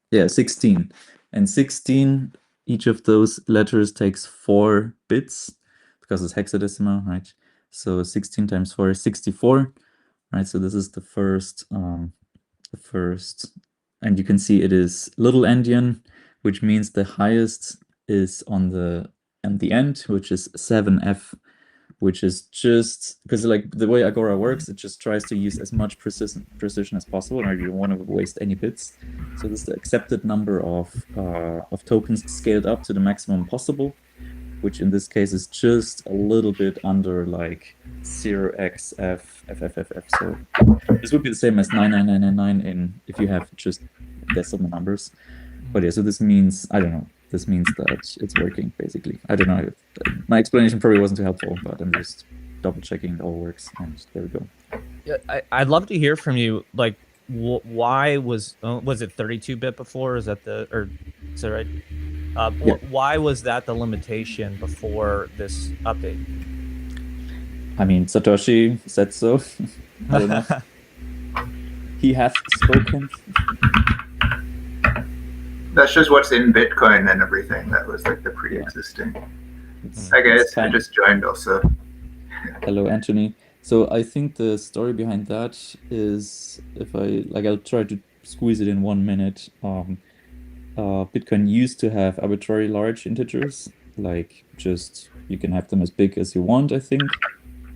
Yeah, 16. And 16, each of those letters takes 4 bits because it's hexadecimal, right? So 16 times 4 is 64, right? So this is the first, and you can see it is little endian, which means the highest is on the end, which is 7F, which is just because like the way Agora works, it just tries to use as much precision as possible, right? You don't want to waste any bits. So this is the accepted number of tokens scaled up to the maximum possible, which in this case is just a little bit under like 0xFFFF. So this would be the same as 99999 in if you have just decimal numbers. But yeah, so this means I don't know. This means that it's working basically. I don't know. My explanation probably wasn't too helpful, but I'm just double checking it all works, and there we go. Yeah, I'd love to hear from you. Like, why was it 32-bit before? Is that right? Yeah. Why was that the limitation before this update? I mean, Satoshi said so. I don't know. He hath spoken. That's just what's in Bitcoin and everything. That was like the pre-existing. Hi guys, I just joined also. Hello, Anthony. So I think the story behind that is, if I'll try to squeeze it in 1 minute. Bitcoin used to have arbitrary large integers, like just you can have them as big as you want, I think.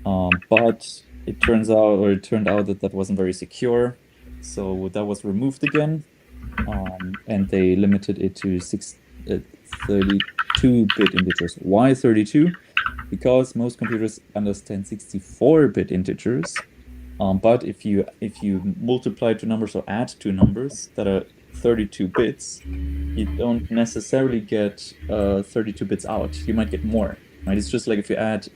But it turned out that that wasn't very secure. So that was removed again. And they limited it to 32-bit integers. Why 32? Because most computers understand 64-bit integers. But if you multiply two numbers or add two numbers that are 32 bits, you don't necessarily get 32 bits out. You might get more, right? It's just like if you add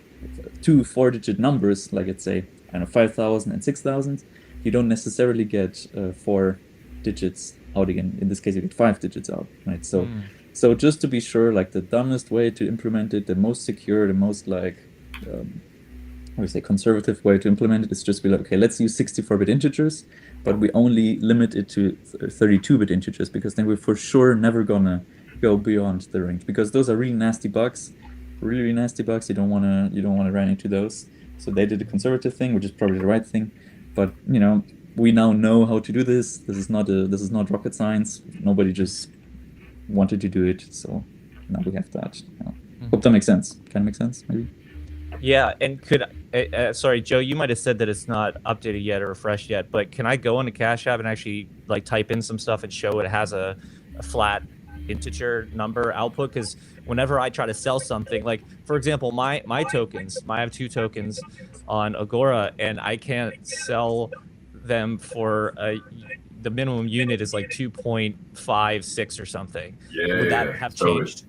two 4-digit numbers, like let's say, I don't know, 5,000 and 6,000, you don't necessarily get 4 digits out again. In this case, you get 5 digits out, right? So just to be sure, like the dumbest way to implement it, the most secure, the most like conservative way to implement it is just be like, okay, let's use 64-bit integers, but we only limit it to 32-bit integers, because then we're for sure never gonna go beyond the range, because those are really nasty bugs. Really nasty bugs. You don't wanna run into those. So they did a conservative thing, which is probably the right thing. But we now know how to do this. This is not rocket science. Nobody just wanted to do it, so now we have that. Hope that makes sense. Can it make sense, maybe? Yeah, and sorry, Joe, you might have said that it's not updated yet or refreshed yet, but can I go into Cashtab and actually like type in some stuff and show it has a flat integer number output? Because whenever I try to sell something, like for example, my tokens, I have 2 tokens on Agora, and I can't sell them for the minimum unit is like 2.56 or something. Would that have changed?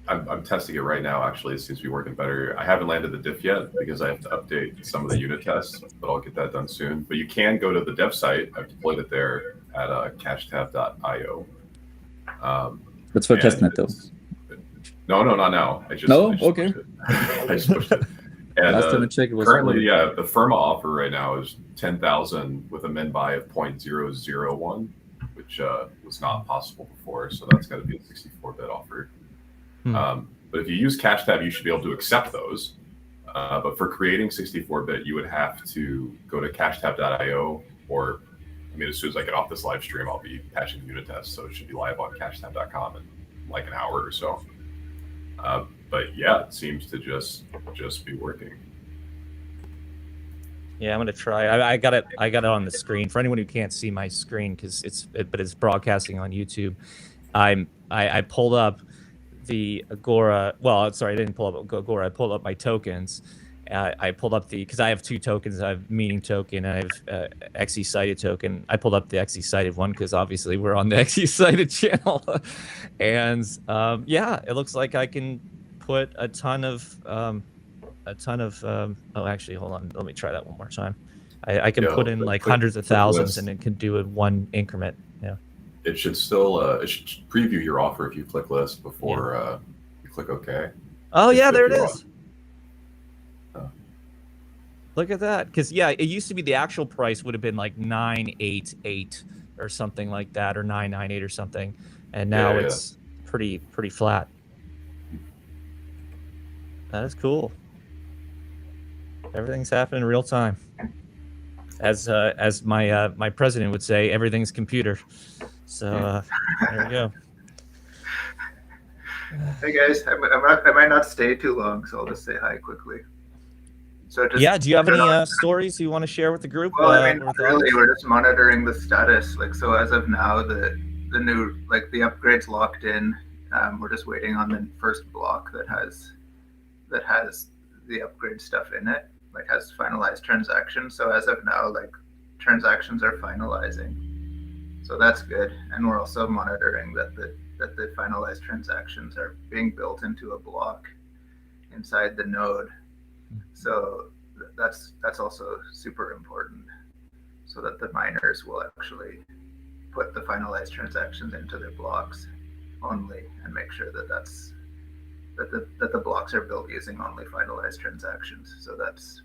I'm testing it right now, actually. It seems to be working better. I haven't landed the diff yet because I have to update some of the unit tests, but I'll get that done soon. But you can go to the dev site. I've deployed it there at cashtab.io. That's for testnet, though. No, not now. I just okay. I just pushed it. And last time I checked, it was currently, the firma offer right now is 10,000 with a min buy of 0.001, which was not possible before. So that's got to be a 64-bit offer. But if you use Cashtab, you should be able to accept those. But for creating 64-bit, you would have to go to cashtab.io, or as soon as I get off this live stream, I'll be patching unit tests, so it should be live on cashtab.com in like an hour or so. But yeah, it seems to just be working. Yeah, I'm gonna try. I got it on the screen for anyone who can't see my screen because it's broadcasting on YouTube. I pulled up the Agora. Well, sorry, I didn't pull up Agora. I pulled up my tokens. I pulled up because I have 2 tokens. I have meaning token and I have XE cited token. I pulled up the XE cited one because obviously we're on the XE cited channel. And yeah, it looks like I can put a ton of oh, actually, hold on. Let me try that one more time. I can put in like hundreds of thousands and it can do it one increment. Yeah. It should still it should preview your offer if you click list before you click OK. Oh yeah, there it is. Look at that. Because yeah, it used to be the actual price would have been like 988 or something like that, or 998 or something, and now it's pretty flat. That is cool. Everything's happening in real time. As my president would say, everything's computer. So there we go. Hey guys, I might not stay too long, so I'll just say hi quickly. So do you have any stories you want to share with the group? Well, really, we're just monitoring the status. Like, so as of now, the new, like, the upgrade's locked in. We're just waiting on the first block that has the upgrade stuff in it, like has finalized transactions. So as of now, like, transactions are finalizing. So that's good. And we're also monitoring that the finalized transactions are being built into a block inside the node. So that's also super important, so that the miners will actually put the finalized transactions into their blocks only, and make sure that the blocks are built using only finalized transactions. So that's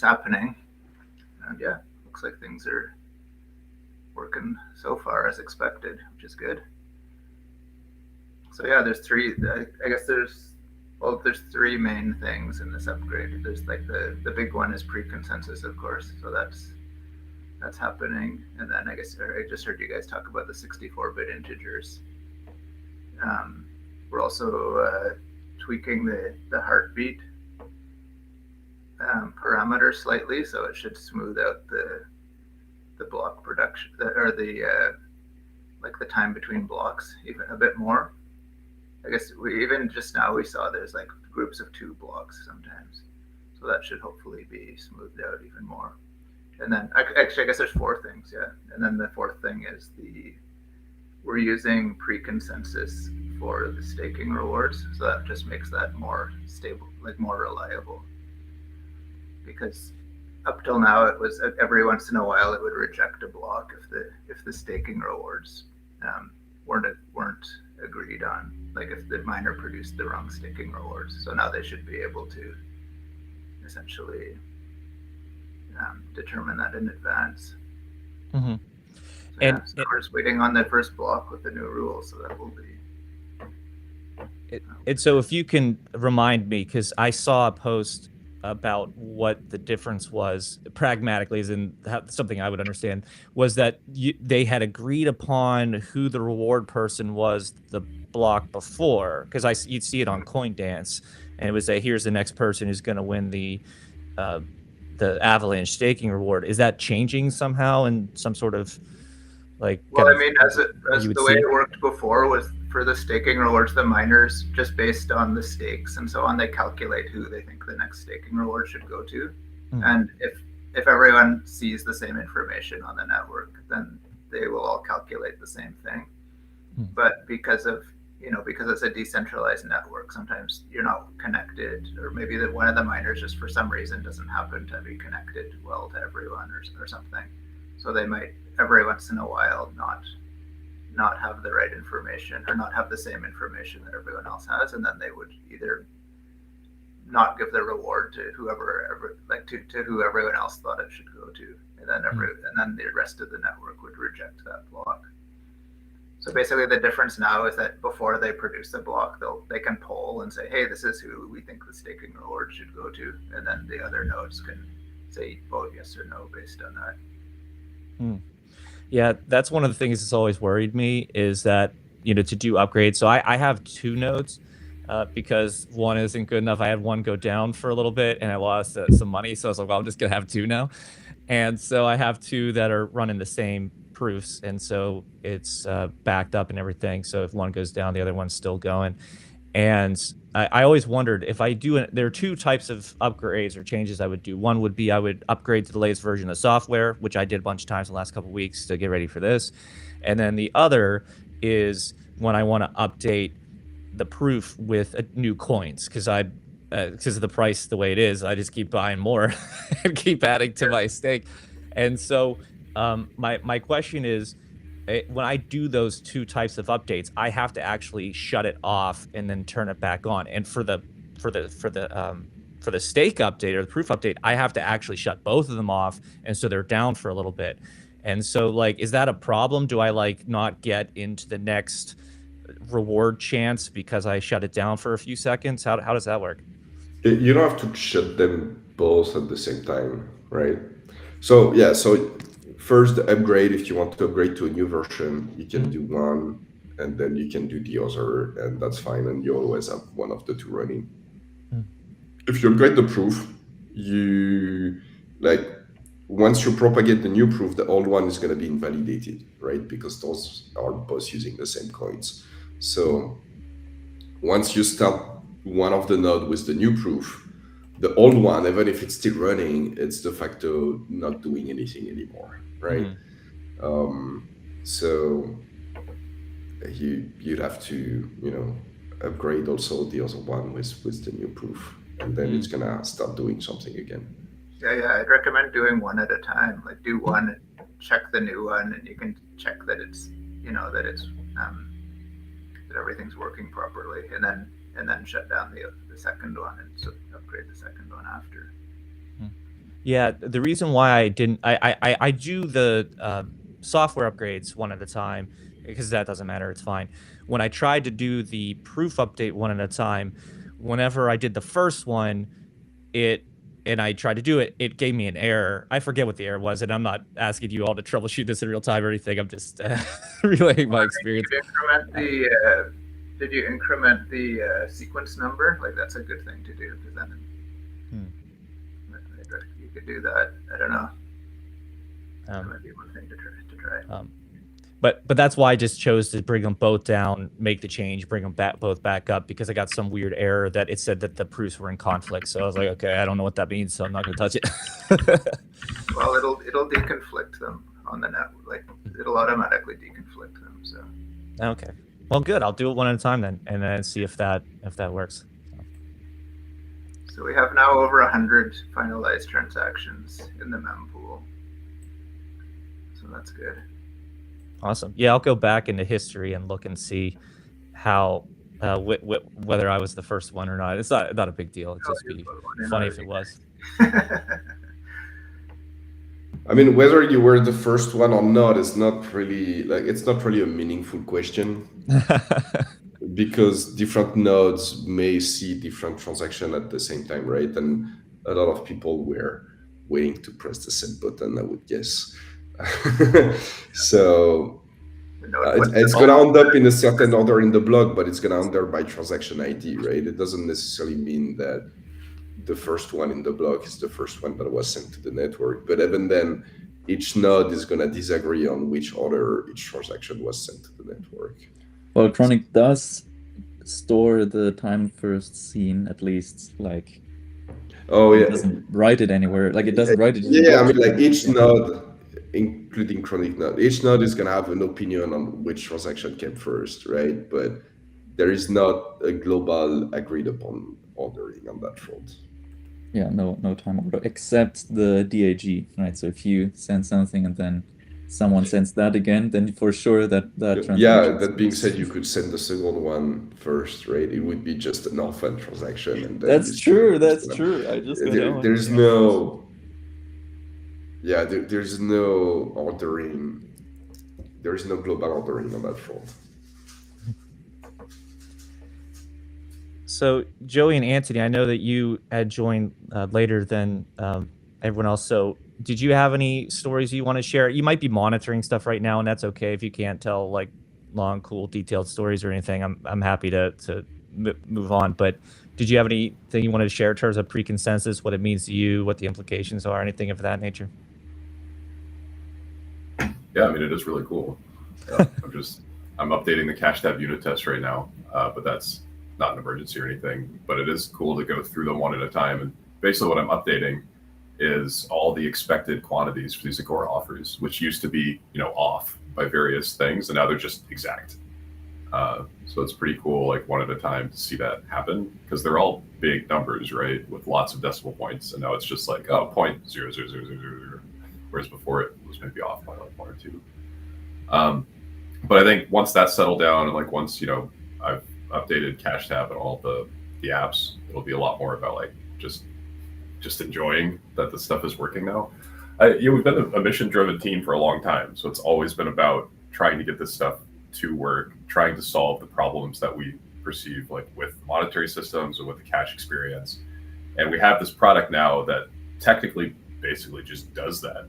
happening, and yeah, looks like things are working so far as expected, which is good. So yeah, there's 3. I guess there's 3 main things in this upgrade. There's like the big one is pre-consensus, of course. So that's that's happening. And then I guess I just heard you guys talk about the 64-bit integers. We're also tweaking the heartbeat parameter slightly, so it should smooth out the block production, or the like the time between blocks even a bit more. I guess even just now we saw there's like groups of 2 blocks sometimes, so that should hopefully be smoothed out even more. And then actually I guess there's 4 things, yeah. And then the 4th thing is we're using pre-consensus for the staking rewards, so that just makes that more stable, like more reliable. Because up till now, it was every once in a while it would reject a block if the staking rewards weren't agreed on, like if the miner produced the wrong staking rewards. So now they should be able to essentially determine that in advance. Mm-hmm. So, so we're just waiting on the first block with the new rules, so that will be. And so if you can remind me, because I saw a post about what the difference was pragmatically, as in something I would understand, was that they had agreed upon who the reward person was the block before, because you'd see it on CoinDance, and it would say, here's the next person who's going to win the Avalanche staking reward. Is that changing somehow in some sort of like? Well, I mean, as the way it worked before was for the staking rewards, the miners, just based on the stakes and so on, they calculate who they think the next staking reward should go to. And if everyone sees the same information on the network, then they will all calculate the same thing. But because it's a decentralized network, sometimes you're not connected, or maybe that one of the miners just for some reason doesn't happen to be connected well to everyone or something. So they might every once in a while not have the right information, or not have the same information that everyone else has, and then they would either not give the reward to whoever to who everyone else thought it should go to, and then the rest of the network would reject that block. So basically the difference now is that before they produce the block, they can poll and say, hey, this is who we think the staking reward should go to, and then the other nodes can say vote yes or no based on that. Yeah, that's one of the things that's always worried me, is that, to do upgrades. So I have 2 nodes because one isn't good enough. I had one go down for a little bit and I lost some money. So I was like, well, I'm just going to have 2 now. And so I have 2 that are running the same proofs. And so it's backed up and everything. So if one goes down, the other one's still going. And I always wondered if I do there are 2 types of upgrades or changes I would do. One would be I would upgrade to the latest version of software, which I did a bunch of times in the last couple of weeks to get ready for this. And then the other is when I want to update the proof with new coins, because of the price the way it is, I just keep buying more and keep adding to my stake. And so my question is, when I do those 2 types of updates, I have to actually shut it off and then turn it back on. And for the stake update or the proof update, I have to actually shut both of them off, and so they're down for a little bit. And so, like, is that a problem? Do I not get into the next reward chance because I shut it down for a few seconds? How does that work? You don't have to shut them both at the same time, right? So yeah, so first the upgrade, if you want to upgrade to a new version, you can do one, and then you can do the other, and that's fine, and you always have one of the 2 running. If you upgrade the proof, once you propagate the new proof, the old one is going to be invalidated, right? Because those are both using the same coins. So once you start one of the node with the new proof, the old one, even if it's still running, it's de facto not doing anything anymore, right? So you'd have to, upgrade also the other one with the new proof, and then it's gonna start doing something again. Yeah, I'd recommend doing one at a time. Like do one, and check the new one, and you can check that it's that everything's working properly, and then shut down the second one and upgrade the second one after. Yeah, the reason why I didn't, I do the software upgrades one at a time, because that doesn't matter, it's fine. When I tried to do the proof update one at a time, whenever I did the first one, it and I tried to do it, it gave me an error. I forget what the error was, and I'm not asking you all to troubleshoot this in real time or anything. I'm just relaying my experience. Did you increment the sequence number? Like, that's a good thing to do, because then you could do that. I don't know. That might be one thing to try. But that's why I just chose to bring them both down, make the change, bring them both back up, because I got some weird error that it said that the proofs were in conflict. So I was like, okay, I don't know what that means, so I'm not going to touch it. Well, it'll deconflict them on the net. Like, it'll automatically deconflict them. So. Okay. Well, good. I'll do it one at a time then, and then see if that works. So we have now over 100 finalized transactions in the mempool. So that's good. Awesome. Yeah, I'll go back into history and look and see how whether I was the first one or not. It's not a big deal. It'd just be funny if it was. I mean, whether you were the first one or not is not really it's not really a meaningful question because different nodes may see different transactions at the same time, right? And a lot of people were waiting to press the send button, I would guess. So it's going to end up in a certain order in the block, but it's going to end up by transaction ID, right? It doesn't necessarily mean that the first one in the block is the first one that was sent to the network. But even then, each node is going to disagree on which order each transaction was sent to the network. Well, Chronic does store the time first seen, at least, like... Oh, yeah. It doesn't write it anywhere. Like, it doesn't write it. Yeah, I mean, like, each node, including Chronic node, each node is going to have an opinion on which transaction came first, right? But there is not a global agreed upon ordering on that front. Yeah, no time order, except the DAG, right? So if you send something and then someone sends that again, then for sure that transaction... Yeah, that being said, you could send the second one first, right? It would be just an orphan transaction. And then that's true. I just there's no... Yeah, there's no ordering. There is no global ordering on that front. So Joey and Anthony, I know that you had joined later than everyone else. So did you have any stories you want to share? You might be monitoring stuff right now, and that's okay if you can't tell like long, cool, detailed stories or anything. I'm happy to move on. But did you have anything you wanted to share in terms of pre-consensus, what it means to you, what the implications are, anything of that nature? Yeah, I mean, it is really cool. I'm updating the Cashtab unit test right now, but that's not an emergency or anything. But it is cool to go through them one at a time. And basically what I'm updating is all the expected quantities for these Agora offers, which used to be, off by various things, and now they're just exact. So it's pretty cool, like one at a time, to see that happen, because they're all big numbers, right, with lots of decimal points, and now it's just like 0.00000, whereas before it was maybe off by like 1 or 2. But I think once that's settled down, and like once I've updated Cashtab and all the apps, it'll be a lot more about like just enjoying that the stuff is working now. We've been a mission-driven team for a long time, so it's always been about trying to get this stuff to work, trying to solve the problems that we perceive, like with monetary systems or with the cash experience. And we have this product now that technically basically just does that.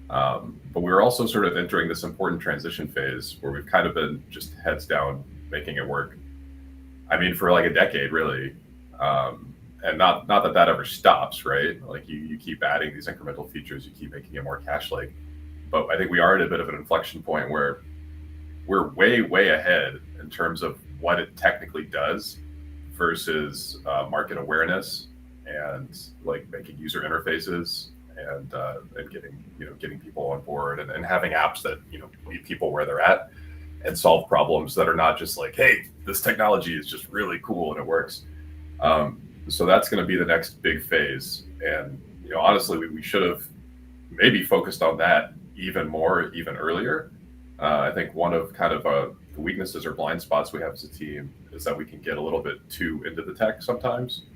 But we're also sort of entering this important transition phase where we've kind of been just heads down making it work. I mean, for like a decade, really. And not that ever stops, right? Like you keep adding these incremental features, you keep making it more cash-like. But I think we are at a bit of an inflection point where we're way ahead in terms of what it technically does versus market awareness and like making user interfaces and getting people on board and having apps that meet people where they're at and solve problems that are not just like, hey, this technology is just really cool and it works. So that's going to be the next big phase. And honestly, we should have maybe focused on that even more, even earlier. I think one of kind of the weaknesses or blind spots we have as a team is that we can get a little bit too into the tech sometimes,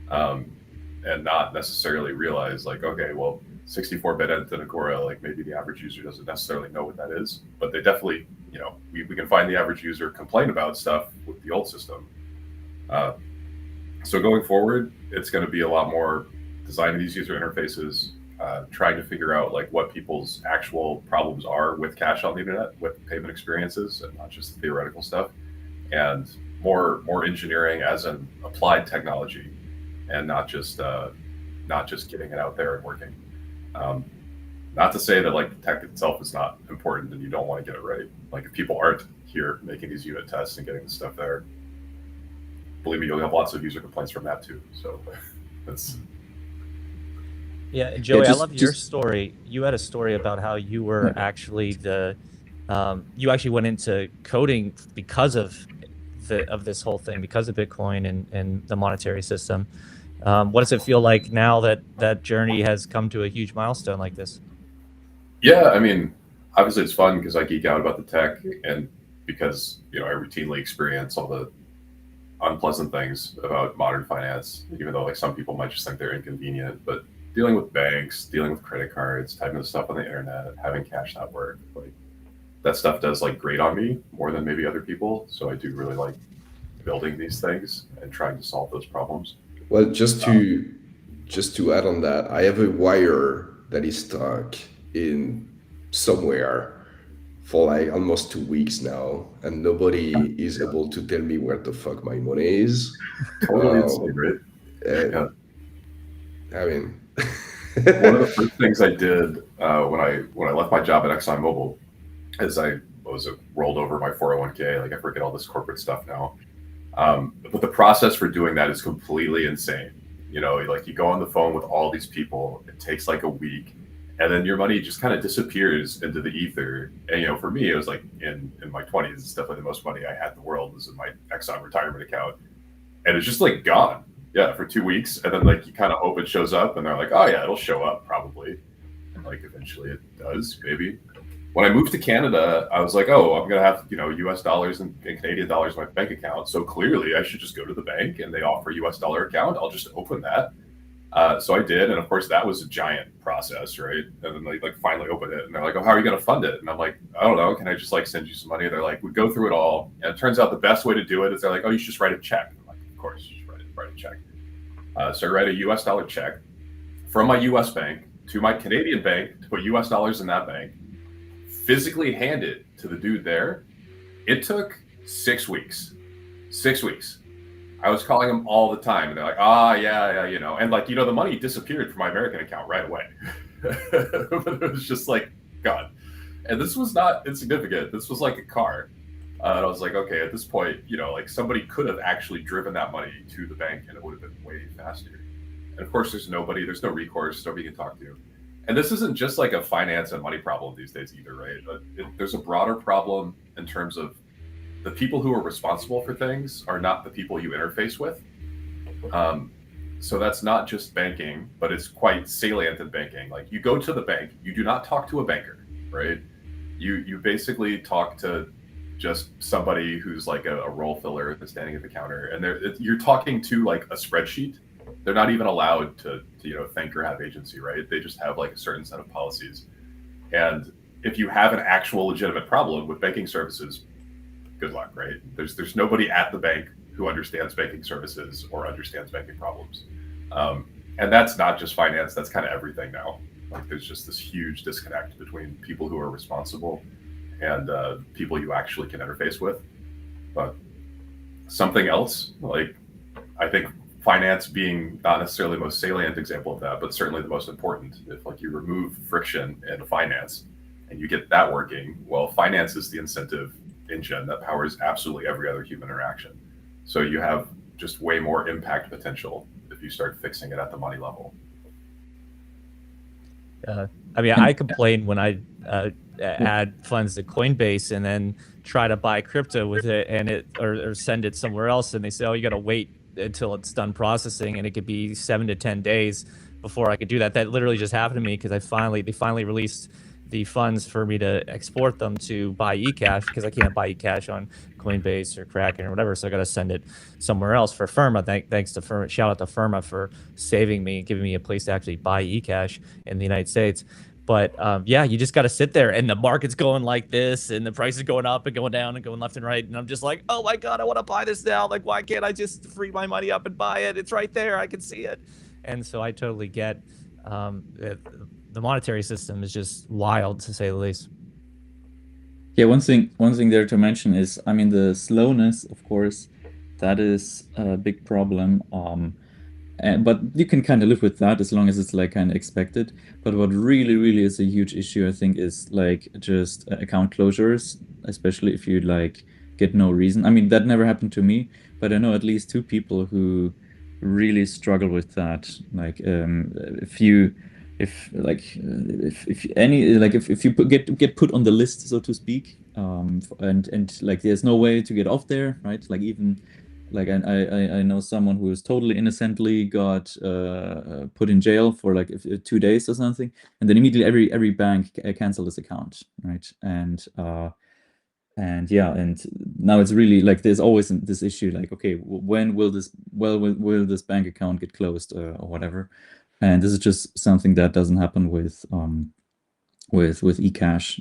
and not necessarily realize like, okay, well, 64-bit edited Agora, like maybe the average user doesn't necessarily know what that is, but they definitely, we can find the average user complain about stuff with the old system. So going forward, it's going to be a lot more designing these user interfaces, trying to figure out like what people's actual problems are with cash on the internet, with payment experiences, and not just the theoretical stuff, and more engineering as an applied technology, and not just getting it out there and working. Not to say that like the tech itself is not important and you don't want to get it right. Like if people aren't here making these unit tests and getting the stuff there, believe me, you'll have lots of user complaints from that too. So that's. Yeah, Joey, I love your just story. You had a story about how you were actually you actually went into coding because of this whole thing, because of Bitcoin and the monetary system. What does it feel like now that that journey has come to a huge milestone like this? Yeah, I mean, obviously it's fun because I geek out about the tech, and because I routinely experience all the unpleasant things about modern finance, even though like some people might just think they're inconvenient. But dealing with banks, dealing with credit cards, typing the stuff on the internet, having Cashtab work, like that stuff does like grate on me more than maybe other people. So I do really like building these things and trying to solve those problems. Well, just to add on that, I have a wire that is stuck in somewhere for like almost 2 weeks now, and nobody is able to tell me where the fuck my money is. Totally insane, right? Yeah. I mean, one of the first things I did when I left my job at ExxonMobil is I was rolled over my 401k. Like I forget all this corporate stuff now. But the process for doing that is completely insane. Like you go on the phone with all these people, it takes like a week, and then your money just kind of disappears into the ether. And for me, it was like in my 20s, it's definitely the most money I had in the world was in my Exxon retirement account, and it's just like gone. Yeah, for 2 weeks, and then like you kind of hope it shows up, and they're like, oh yeah, it'll show up probably, and like eventually it does, maybe. When I moved to Canada, I was like, oh, I'm going to have, US dollars and Canadian dollars in my bank account. So clearly I should just go to the bank and they offer a US dollar account. I'll just open that. So I did. And of course that was a giant process, right? And then they like finally opened it and they're like, oh, how are you going to fund it? And I'm like, I don't know. Can I just like send you some money? They're like, we go through it all. And it turns out the best way to do it is they're like, oh, you should just write a check. I'm like, of course, just write a check. So I write a US dollar check from my US bank to my Canadian bank to put US dollars in that bank. Physically hand it to the dude there. It took 6 weeks. 6 weeks. I was calling them all the time, and they're like, yeah, and like, the money disappeared from my American account right away. But it was just like, God. And this was not insignificant. This was like a car. And I was like, okay, at this point, like somebody could have actually driven that money to the bank and it would have been way faster. And of course, there's no recourse, nobody can talk to. And this isn't just like a finance and money problem these days either, right? There's a broader problem in terms of the people who are responsible for things are not the people you interface with. So that's not just banking, but it's quite salient in banking. Like you go to the bank, you do not talk to a banker, right? You basically talk to just somebody who's like a role filler that's standing at the counter, and you're talking to like a spreadsheet. They're not even allowed to think or have agency, right? They just have like a certain set of policies. And if you have an actual legitimate problem with banking services, good luck, right? There's nobody at the bank who understands banking services or understands banking problems. And that's not just finance, that's kind of everything now. Like there's just this huge disconnect between people who are responsible and people you actually can interface with. But something else, like I think finance being not necessarily the most salient example of that, but certainly the most important. If like you remove friction in finance and you get that working, well, finance is the incentive engine that powers absolutely every other human interaction. So you have just way more impact potential if you start fixing it at the money level. I mean, I complain when I add funds to Coinbase and then try to buy crypto with it and or send it somewhere else, and they say, oh, you got to wait until it's done processing, and it could be 7 to 10 days before I could do that. That literally just happened to me because they finally released the funds for me to export them to buy eCash, because I can't buy eCash on Coinbase or Kraken or whatever, so I got to send it somewhere else. For Firma, thanks to Firma, shout out to Firma for saving me, giving me a place to actually buy eCash in the United States. But yeah, you just got to sit there, and the market's going like this, and the price is going up and going down and going left and right. And I'm just like, oh my God, I want to buy this now. Like, why can't I just free my money up and buy it? It's right there. I can see it. And so I totally get the monetary system is just wild, to say the least. Yeah, one thing there to mention is, I mean, the slowness, of course, that is a big problem. But you can kind of live with that as long as it's like kind of expected. But what really is a huge issue, I think, is like just account closures, especially if you like get no reason. I mean, that never happened to me, but I know at least two people who really struggle with that. Like, if you get put on the list, so to speak, and like there's no way to get off there, right? Like even like I know someone who was totally innocently got put in jail for like 2 days or something, and then immediately every bank canceled his account, right? And yeah, and now it's really like there's always this issue like, okay, when will this bank account get closed or whatever? And this is just something that doesn't happen with eCash.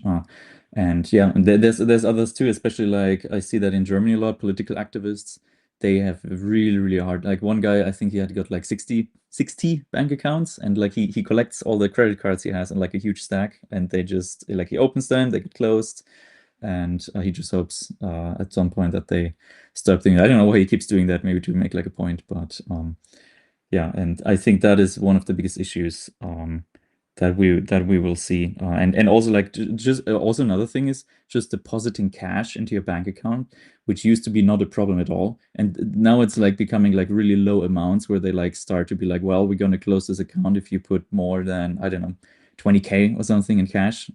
And yeah, and there's others too, especially like I see that in Germany a lot, political activists, they have really hard. Like one guy, I think he had got like 60 bank accounts, and like he collects all the credit cards he has in like a huge stack, and they just like he opens them, they get closed, and he just hopes at some point that they stop doing that. I don't know why he keeps doing that, maybe to make like a point, but yeah, and I think that is one of the biggest issues that we will see, and also like just also another thing is just depositing cash into your bank account, which used to be not a problem at all, and now it's like becoming like really low amounts where they like start to be like, well, we're going to close this account if you put more than, I don't know, 20K or something in cash.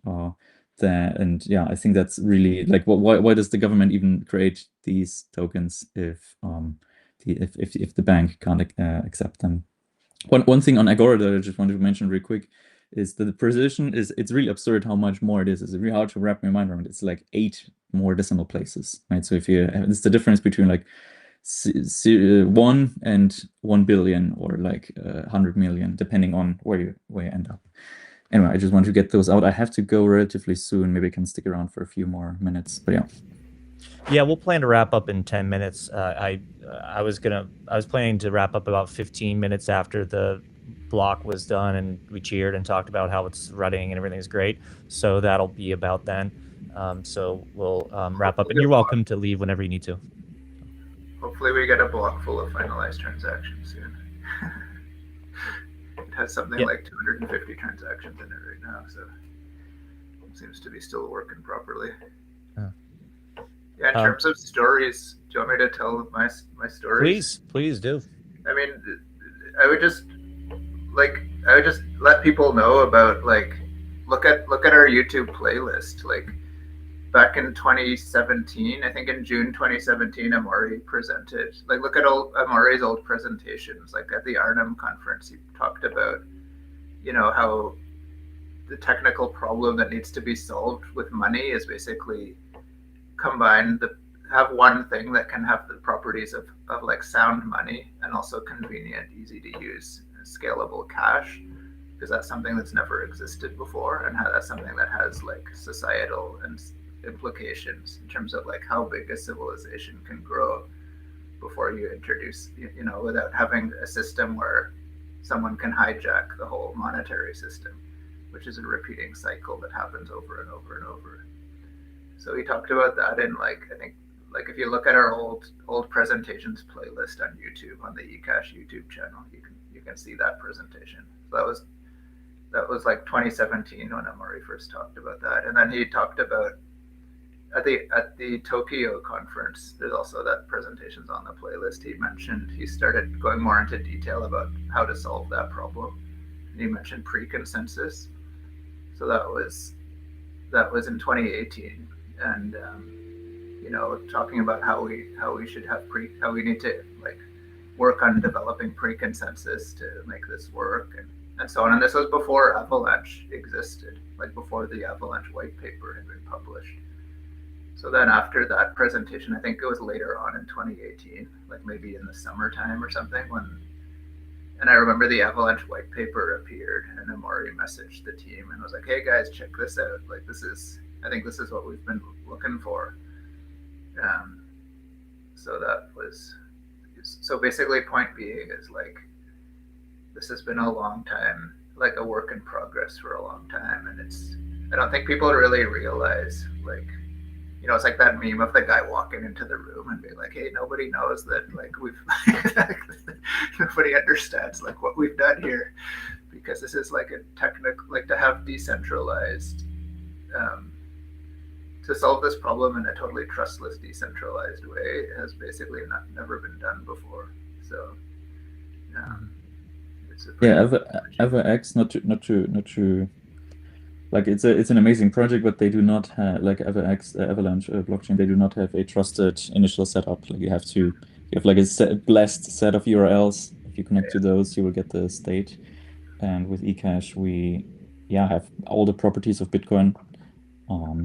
And yeah, I think that's really like, why does the government even create these tokens if the bank can't accept them? One thing on Agora that I just wanted to mention real quick is that the precision it's really absurd how much more it is. It's really hard to wrap my mind around. It's like 8 more decimal places, right? So if it's the difference between like 1 and 1 billion or like 100 million, depending on where you end up. Anyway, I just want to get those out. I have to go relatively soon. Maybe I can stick around for a few more minutes, but yeah. Yeah, we'll plan to wrap up in 10 minutes. I was planning to wrap up about 15 minutes after the block was done, and we cheered and talked about how it's running and everything's great. So that'll be about then. So we'll wrap up, and you're welcome to leave whenever you need to. Hopefully we get a block full of finalized transactions soon. It has something like 250 transactions in it right now, so it seems to be still working properly. Yeah, in terms of stories, do you want me to tell my stories? Please do. I mean, I would just let people know about like look at our YouTube playlist. Like back in 2017, I think in June 2017, Amaury presented. Like look at Amaury's old presentations. Like at the Arnhem conference, he talked about, you know, how the technical problem that needs to be solved with money is basically have one thing that can have the properties of like sound money and also convenient, easy to use, scalable cash, because that's something that's never existed before, and that's something that has like societal and implications in terms of like how big a civilization can grow before you introduce, you know, without having a system where someone can hijack the whole monetary system, which is a repeating cycle that happens over and over and over. So he talked about that in like, I think, like if you look at our old presentations playlist on YouTube, on the eCash YouTube channel, you can see that presentation. So that was like 2017 when Amaury first talked about that. And then he talked about at the Tokyo conference, there's also that presentation's on the playlist. He started going more into detail about how to solve that problem. And he mentioned pre-consensus. So that was in 2018. And you know, talking about how we should have how we need to like work on developing pre-consensus to make this work and so on. And this was before Avalanche existed, like before the Avalanche white paper had been published. So then after that presentation, I think it was later on in 2018, like maybe in the summertime or something, and I remember the Avalanche white paper appeared, and Amaury messaged the team and was like, "Hey guys, check this out. Like I think this is what we've been looking for." So basically point being is like, this has been a long time, like a work in progress for a long time, and I don't think people really realize, like, you know, it's like that meme of the guy walking into the room and being like, "Hey, nobody knows that, like, we've nobody understands like what we've done here, because this is like a technical, like, to have decentralized, to solve this problem in a totally trustless, decentralized way has basically never been done before." So, it's a EverX, not to like, it's an amazing project, but they do not have, like, EverX, Avalanche blockchain, they do not have a trusted initial setup. Like, you have like a blessed set of URLs. If you connect to those, you will get the state. And with eCash, we have all the properties of Bitcoin.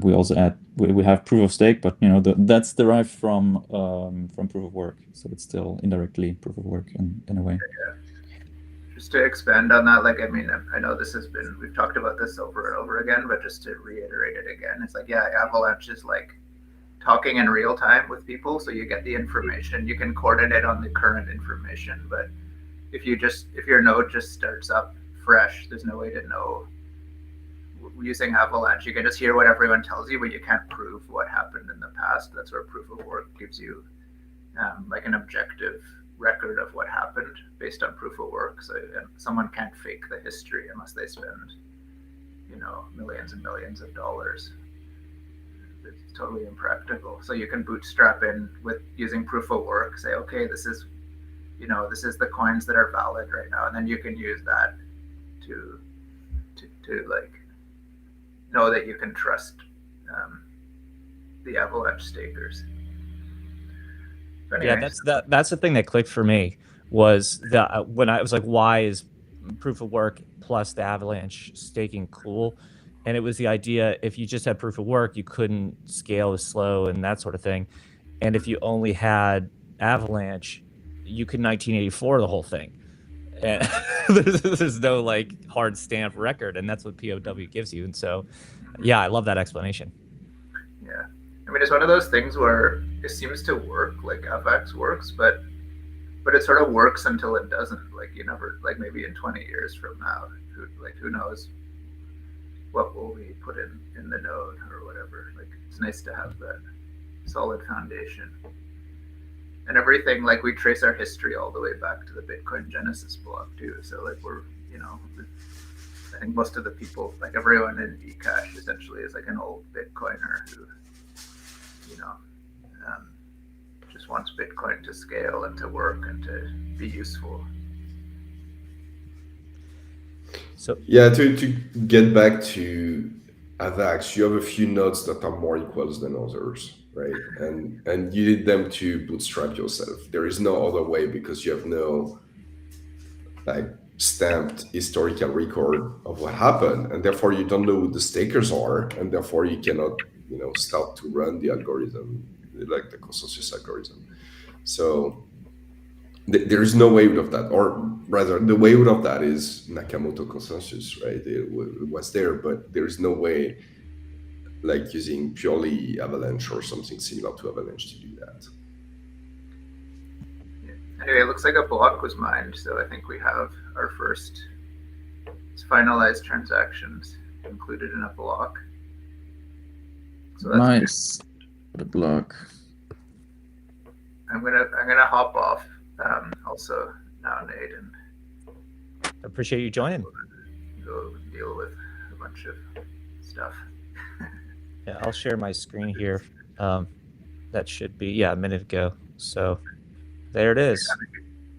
We also we have proof of stake, but you know, that's derived from proof of work, so it's still indirectly proof of work in a way. Just to expand on that, like, I mean, I know we've talked about this over and over again, but just to reiterate it again, it's like, Avalanche is like talking in real time with people, so you get the information, you can coordinate on the current information, but if your node just starts up fresh, there's no way to know. Using Avalanche, you can just hear what everyone tells you, but you can't prove what happened in the past. That's where proof of work gives you like an objective record of what happened based on proof of work. So someone can't fake the history unless they spend, you know, millions and millions of dollars. It's totally impractical. So you can bootstrap in with using proof of work, say, okay, this is the coins that are valid right now, and then you can use that to like know that you can trust the Avalanche stakers. Anyways. Yeah, that's the thing that clicked for me, was that when I was like, why is proof of work plus the Avalanche staking cool? And it was the idea, if you just had proof of work, you couldn't scale as slow and that sort of thing. And if you only had Avalanche, you could 1984 the whole thing. And there's no like hard stamp record, and that's what POW gives you. And so, yeah, I love that explanation. Yeah, I mean, it's one of those things where it seems to work, like FX works, but it sort of works until it doesn't. Like, you never, like, maybe in 20 years from now, who knows what will be put in the node or whatever. Like, it's nice to have that solid foundation. And everything, like, we trace our history all the way back to the Bitcoin Genesis block too. So, like, we're, you know, I think most of the people, like everyone in eCash essentially is like an old Bitcoiner who, you know, just wants Bitcoin to scale and to work and to be useful. So yeah, to get back to AVAX, you have a few nodes that are more equals than others, right? And you need them to bootstrap yourself. There is no other way, because you have no like stamped historical record of what happened, and therefore you don't know who the stakers are, and therefore you cannot, you know, start to run the algorithm, like the consensus algorithm. So there is no way out of that, or rather, the way out of that is Nakamoto consensus, right? It was there, but there is no way, like, using purely Avalanche or something similar to Avalanche to do that. Anyway, it looks like a block was mined, so I think we have our first finalized transactions included in a block. So that's nice. The block. I'm gonna hop off. Also now, Nate, and appreciate you joining. Go deal with a bunch of stuff. Yeah, I'll share my screen here. That should be a minute ago. So there it is.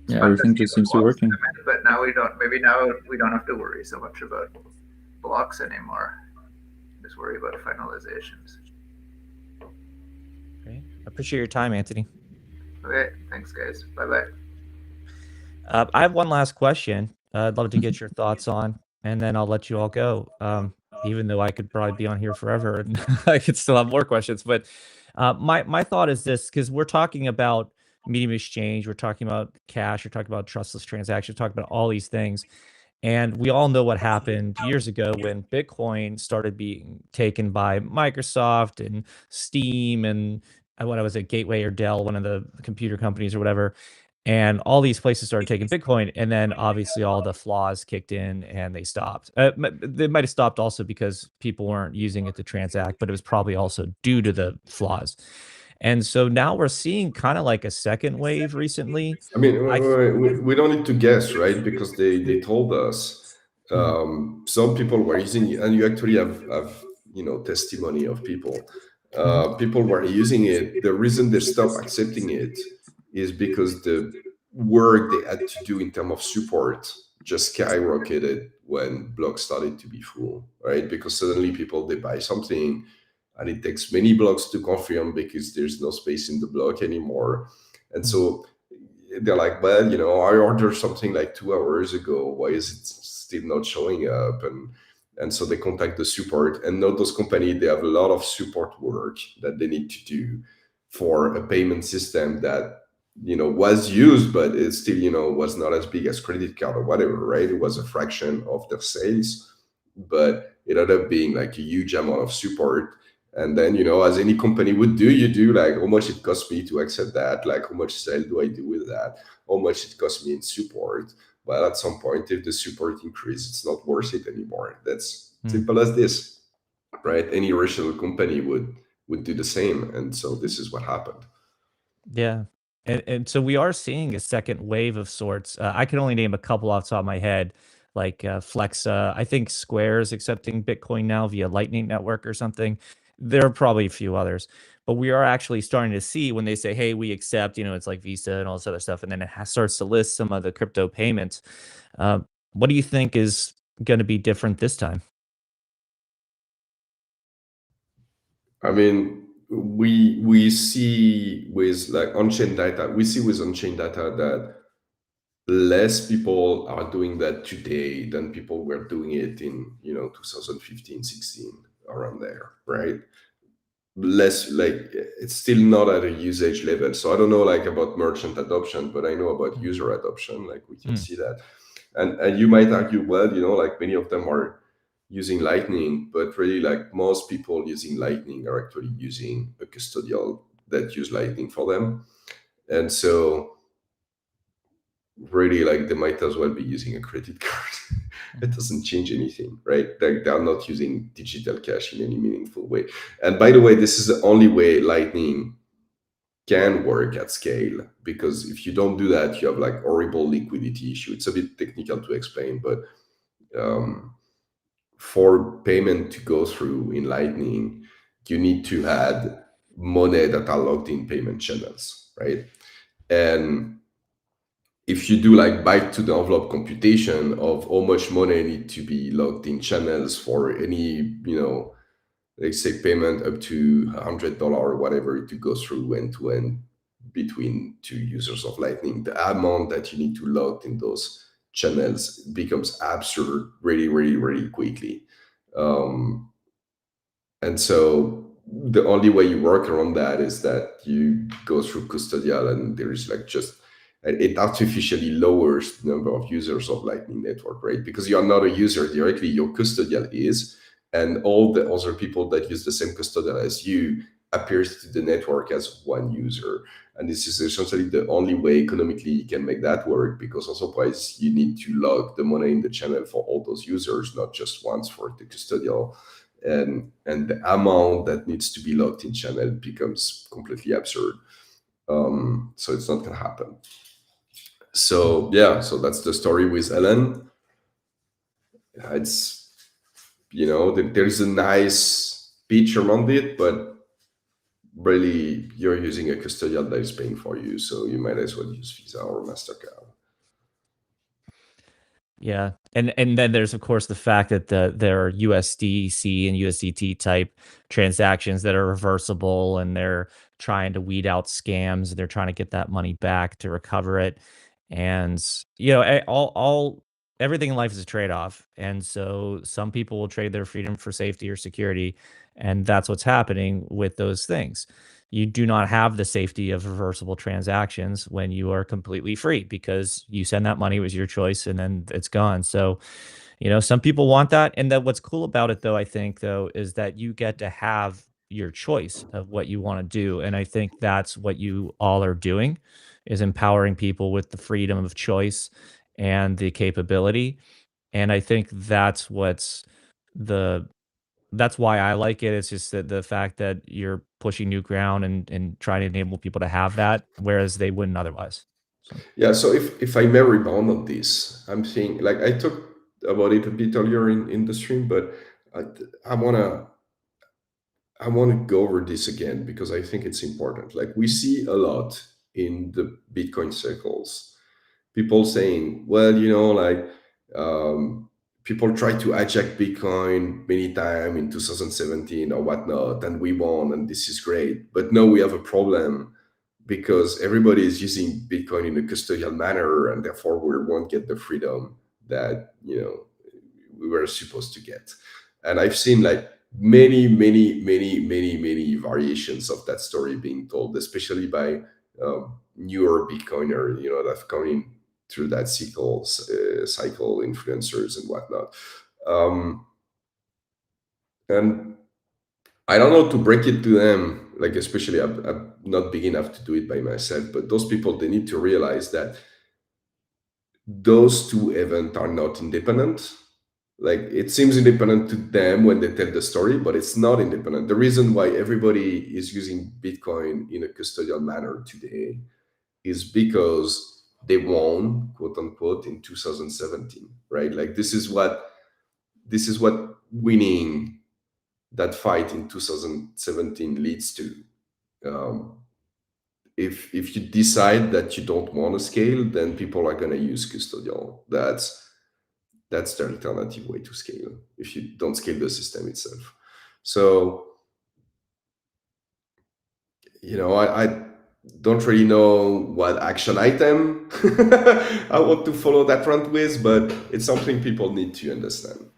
Yeah, everything just seems to be working. But now we don't have to worry so much about blocks anymore. Just worry about finalizations. Okay. Appreciate your time, Anthony. Okay, thanks, guys. Bye-bye. I have one last question I'd love to get your thoughts on, and then I'll let you all go. Even though I could probably be on here forever and I could still have more questions. But my thought is this, because we're talking about medium exchange, we're talking about cash, we're talking about trustless transactions, we're talking about all these things. And we all know what happened years ago when Bitcoin started being taken by Microsoft and Steam and what was it, Gateway or Dell, one of the computer companies or whatever. and all these places started taking Bitcoin, and then obviously all the flaws kicked in and they stopped. They might have stopped also because people weren't using it to transact, but it was probably also due to the flaws. And so now we're seeing kind of like a second wave recently. I mean, I th- we don't need to guess, right? Because they told us some people were using it, and you actually have testimony of people. People were using it. The reason they stopped accepting it is because the work they had to do in terms of support just skyrocketed when blocks started to be full, right? Because suddenly people they buy something and it takes many blocks to confirm because there's no space in the block anymore. And so they're like, well, I ordered something like 2 hours ago. Why is it still not showing up? And so they contact the support. And now those companies, they have a lot of support work that they need to do for a payment system that was used, but it still was not as big as credit card or whatever, right? It was a fraction of their sales, but it ended up being like a huge amount of support. And then, as any company would do, you do like how much it costs me to accept that, like how much sale do I do with that, how much it costs me in support. But at some point, if the support increases, it's not worth it anymore. That's simple as this, right? Any rational company would do the same. And so this is what happened. Yeah. And so we are seeing a second wave of sorts. I can only name a couple off the top of my head, like Flexa. I think Square is accepting Bitcoin now via Lightning Network or something. There are probably a few others, but we are actually starting to see when they say, hey, we accept, it's like Visa and all this other stuff. And then it starts to list some of the crypto payments. What do you think is going to be different this time? I mean, we see with like on-chain data, that less people are doing that today than people were doing it in 2015, 16, around there, right? Less, like, it's still not at a usage level. So I don't know like about merchant adoption, but I know about user adoption. Like we can see that. And you might argue, well, like many of them are using Lightning, but really like most people using Lightning are actually using a custodial that use Lightning for them. And so really like they might as well be using a credit card. It doesn't change anything, right? They're not using digital cash in any meaningful way. And by the way, this is the only way Lightning can work at scale, because if you don't do that, you have like horrible liquidity issue. It's a bit technical to explain, but for payment to go through in Lightning, you need to add money that are logged in payment channels, right? And if you do like byte to the envelope computation of how much money need to be logged in channels for any, let's say payment up to $100 or whatever to go through end to end between two users of Lightning, the amount that you need to log in those channels becomes absurd really, really, really quickly. And so the only way you work around that is that you go through Custodial, and there is like just, it artificially lowers the number of users of Lightning Network, right? Because you are not a user directly, your Custodial is, and all the other people that use the same Custodial as you appears to the network as one user. And this is essentially the only way economically you can make that work, because otherwise you need to log the money in the channel for all those users, not just once for the Custodial. And the amount that needs to be logged in channel becomes completely absurd. So it's not going to happen. So yeah, so that's the story with Ellen. It's, there's a nice pitch around it, but really you're using a custodial that is paying for you, so you might as well use Visa or MasterCard. Yeah, and then there's of course the fact that there are USDC and USDT type transactions that are reversible, and they're trying to weed out scams, and they're trying to get that money back to recover it. And all everything in life is a trade-off, and so some people will trade their freedom for safety or security, and that's what's happening with those things. You do not have the safety of reversible transactions when you are completely free, because you send that money, it was your choice, and then it's gone. So, some people want that. And then what's cool about it though, I think though, is that you get to have your choice of what you want to do. And I think that's what you all are doing, is empowering people with the freedom of choice and the capability. And I think the that's why I like it. It's just that the fact that you're pushing new ground and trying to enable people to have that, whereas they wouldn't otherwise. So Yeah, so if I may rebound on this, I'm saying, like, I talked about it a bit earlier in the stream, but I, I wanna I want to go over this again because I think it's important. Like, we see a lot in the Bitcoin circles, people saying, well, like, people try to hijack Bitcoin many times in 2017 or whatnot, and we won, and this is great. But now we have a problem because everybody is using Bitcoin in a custodial manner, and therefore we won't get the freedom that we were supposed to get. And I've seen, like, many variations of that story being told, especially by newer Bitcoiner, that have come in through that cycle influencers and whatnot. And I don't know to break it to them, like, especially I'm not big enough to do it by myself, but those people, they need to realize that those two events are not independent. Like, it seems independent to them when they tell the story, but it's not independent. The reason why everybody is using Bitcoin in a custodial manner today is because they won, quote unquote, in 2017, right? Like, this is what winning that fight in 2017 leads to. If you decide that you don't want to scale, then people are going to use custodial. That's the alternative way to scale if you don't scale the system itself. So, I don't really know what action item I want to follow that front with, but it's something people need to understand.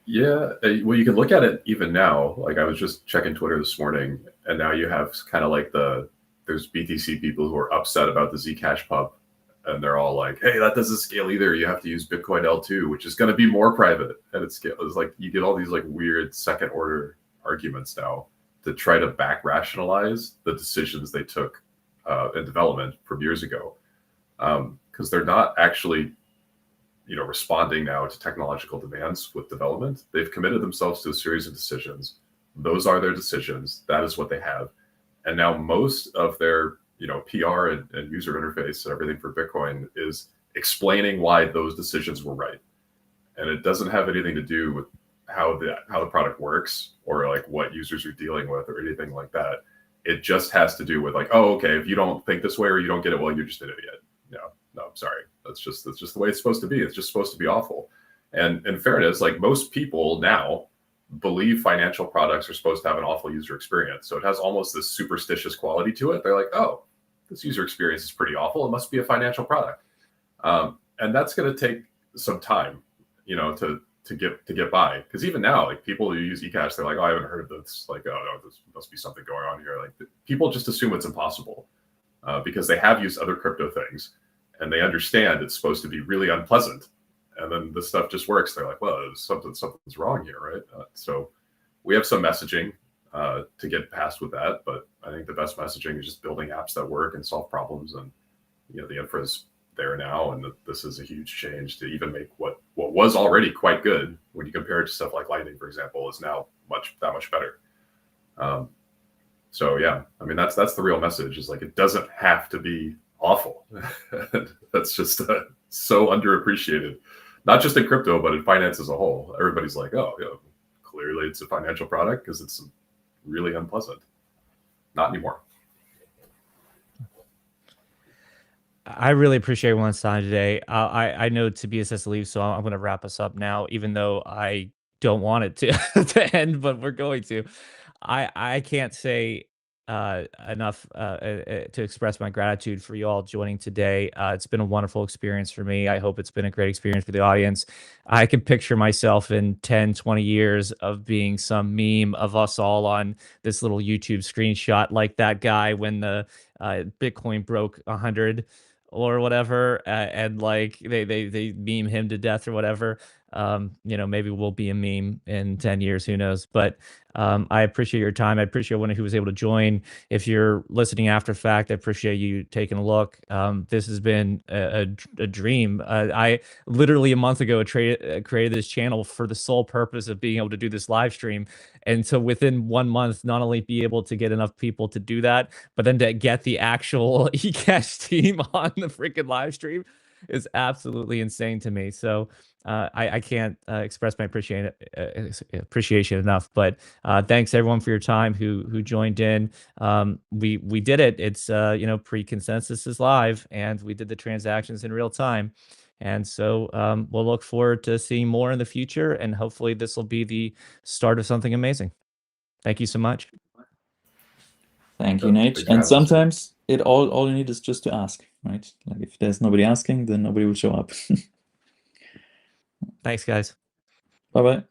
Yeah, well, you can look at it even now. Like, I was just checking Twitter this morning, and now you have kind of like there's BTC people who are upset about the Zcash pub, and they're all like, "Hey, that doesn't scale either. You have to use Bitcoin L2, which is going to be more private." And it's like you get all these like weird second order arguments now to try to back rationalize the decisions they took in development from years ago, because they're not actually responding now to technological demands with development. They've committed themselves to a series of decisions. Those are their decisions. That is what they have. And now most of their PR and user interface and everything for Bitcoin is explaining why those decisions were right. And it doesn't have anything to do with how the product works or like what users are dealing with or anything like that. It just has to do with like, oh, okay, if you don't think this way or you don't get it, well, you're just an idiot. No, I'm sorry. That's just the way it's supposed to be. It's just supposed to be awful. And in fairness, like, most people now believe financial products are supposed to have an awful user experience. So it has almost this superstitious quality to it. They're like, oh, this user experience is pretty awful. It must be a financial product. And that's going to take some time, to get by. Because even now, like, people who use eCash, they're like, oh, I haven't heard of this. Like, oh, no, this must be something going on here. Like, people just assume it's impossible because they have used other crypto things. And they understand it's supposed to be really unpleasant, and then the stuff just works. They're like, well, something's wrong here, right? So we have some messaging to get past with that, but I think the best messaging is just building apps that work and solve problems. And the infra is there now, and this is a huge change to even make what was already quite good, when you compare it to stuff like Lightning, for example, is now that much better. So yeah, I mean, that's the real message, is like, it doesn't have to be awful. That's just so underappreciated, not just in crypto, but in finance as a whole. Everybody's like, oh, clearly it's a financial product because it's really unpleasant. Not anymore. I really appreciate everyone's time today. I know Tobias has to leave, so I'm going to wrap us up now, even though I don't want it to to end, but we're going to. I can't say enough to express my gratitude for you all joining today. It's been a wonderful experience for me. I hope it's been a great experience for the audience. I can picture myself in 10, 20 years of being some meme of us all on this little YouTube screenshot, like that guy when the Bitcoin broke 100 or whatever, and like they meme him to death or whatever. maybe we'll be a meme in 10 years, who knows? But I appreciate your time. I appreciate anyone who was able to join. If you're listening after fact, I appreciate you taking a look. This has been a dream. I literally a month ago created this channel for the sole purpose of being able to do this live stream. And so within 1 month, not only be able to get enough people to do that, but then to get the actual eCash team on the freaking live stream is absolutely insane to me. So I can't express my appreciation enough. But thanks everyone for your time who joined in. We did it. It's pre-consensus is live, and we did the transactions in real time. And so we'll look forward to seeing more in the future, and hopefully this will be the start of something amazing. Thank you so much. Thank you, Nate. And sometimes all you need is just to ask, right? Like if there's nobody asking, then nobody will show up. Thanks, guys. Bye-bye.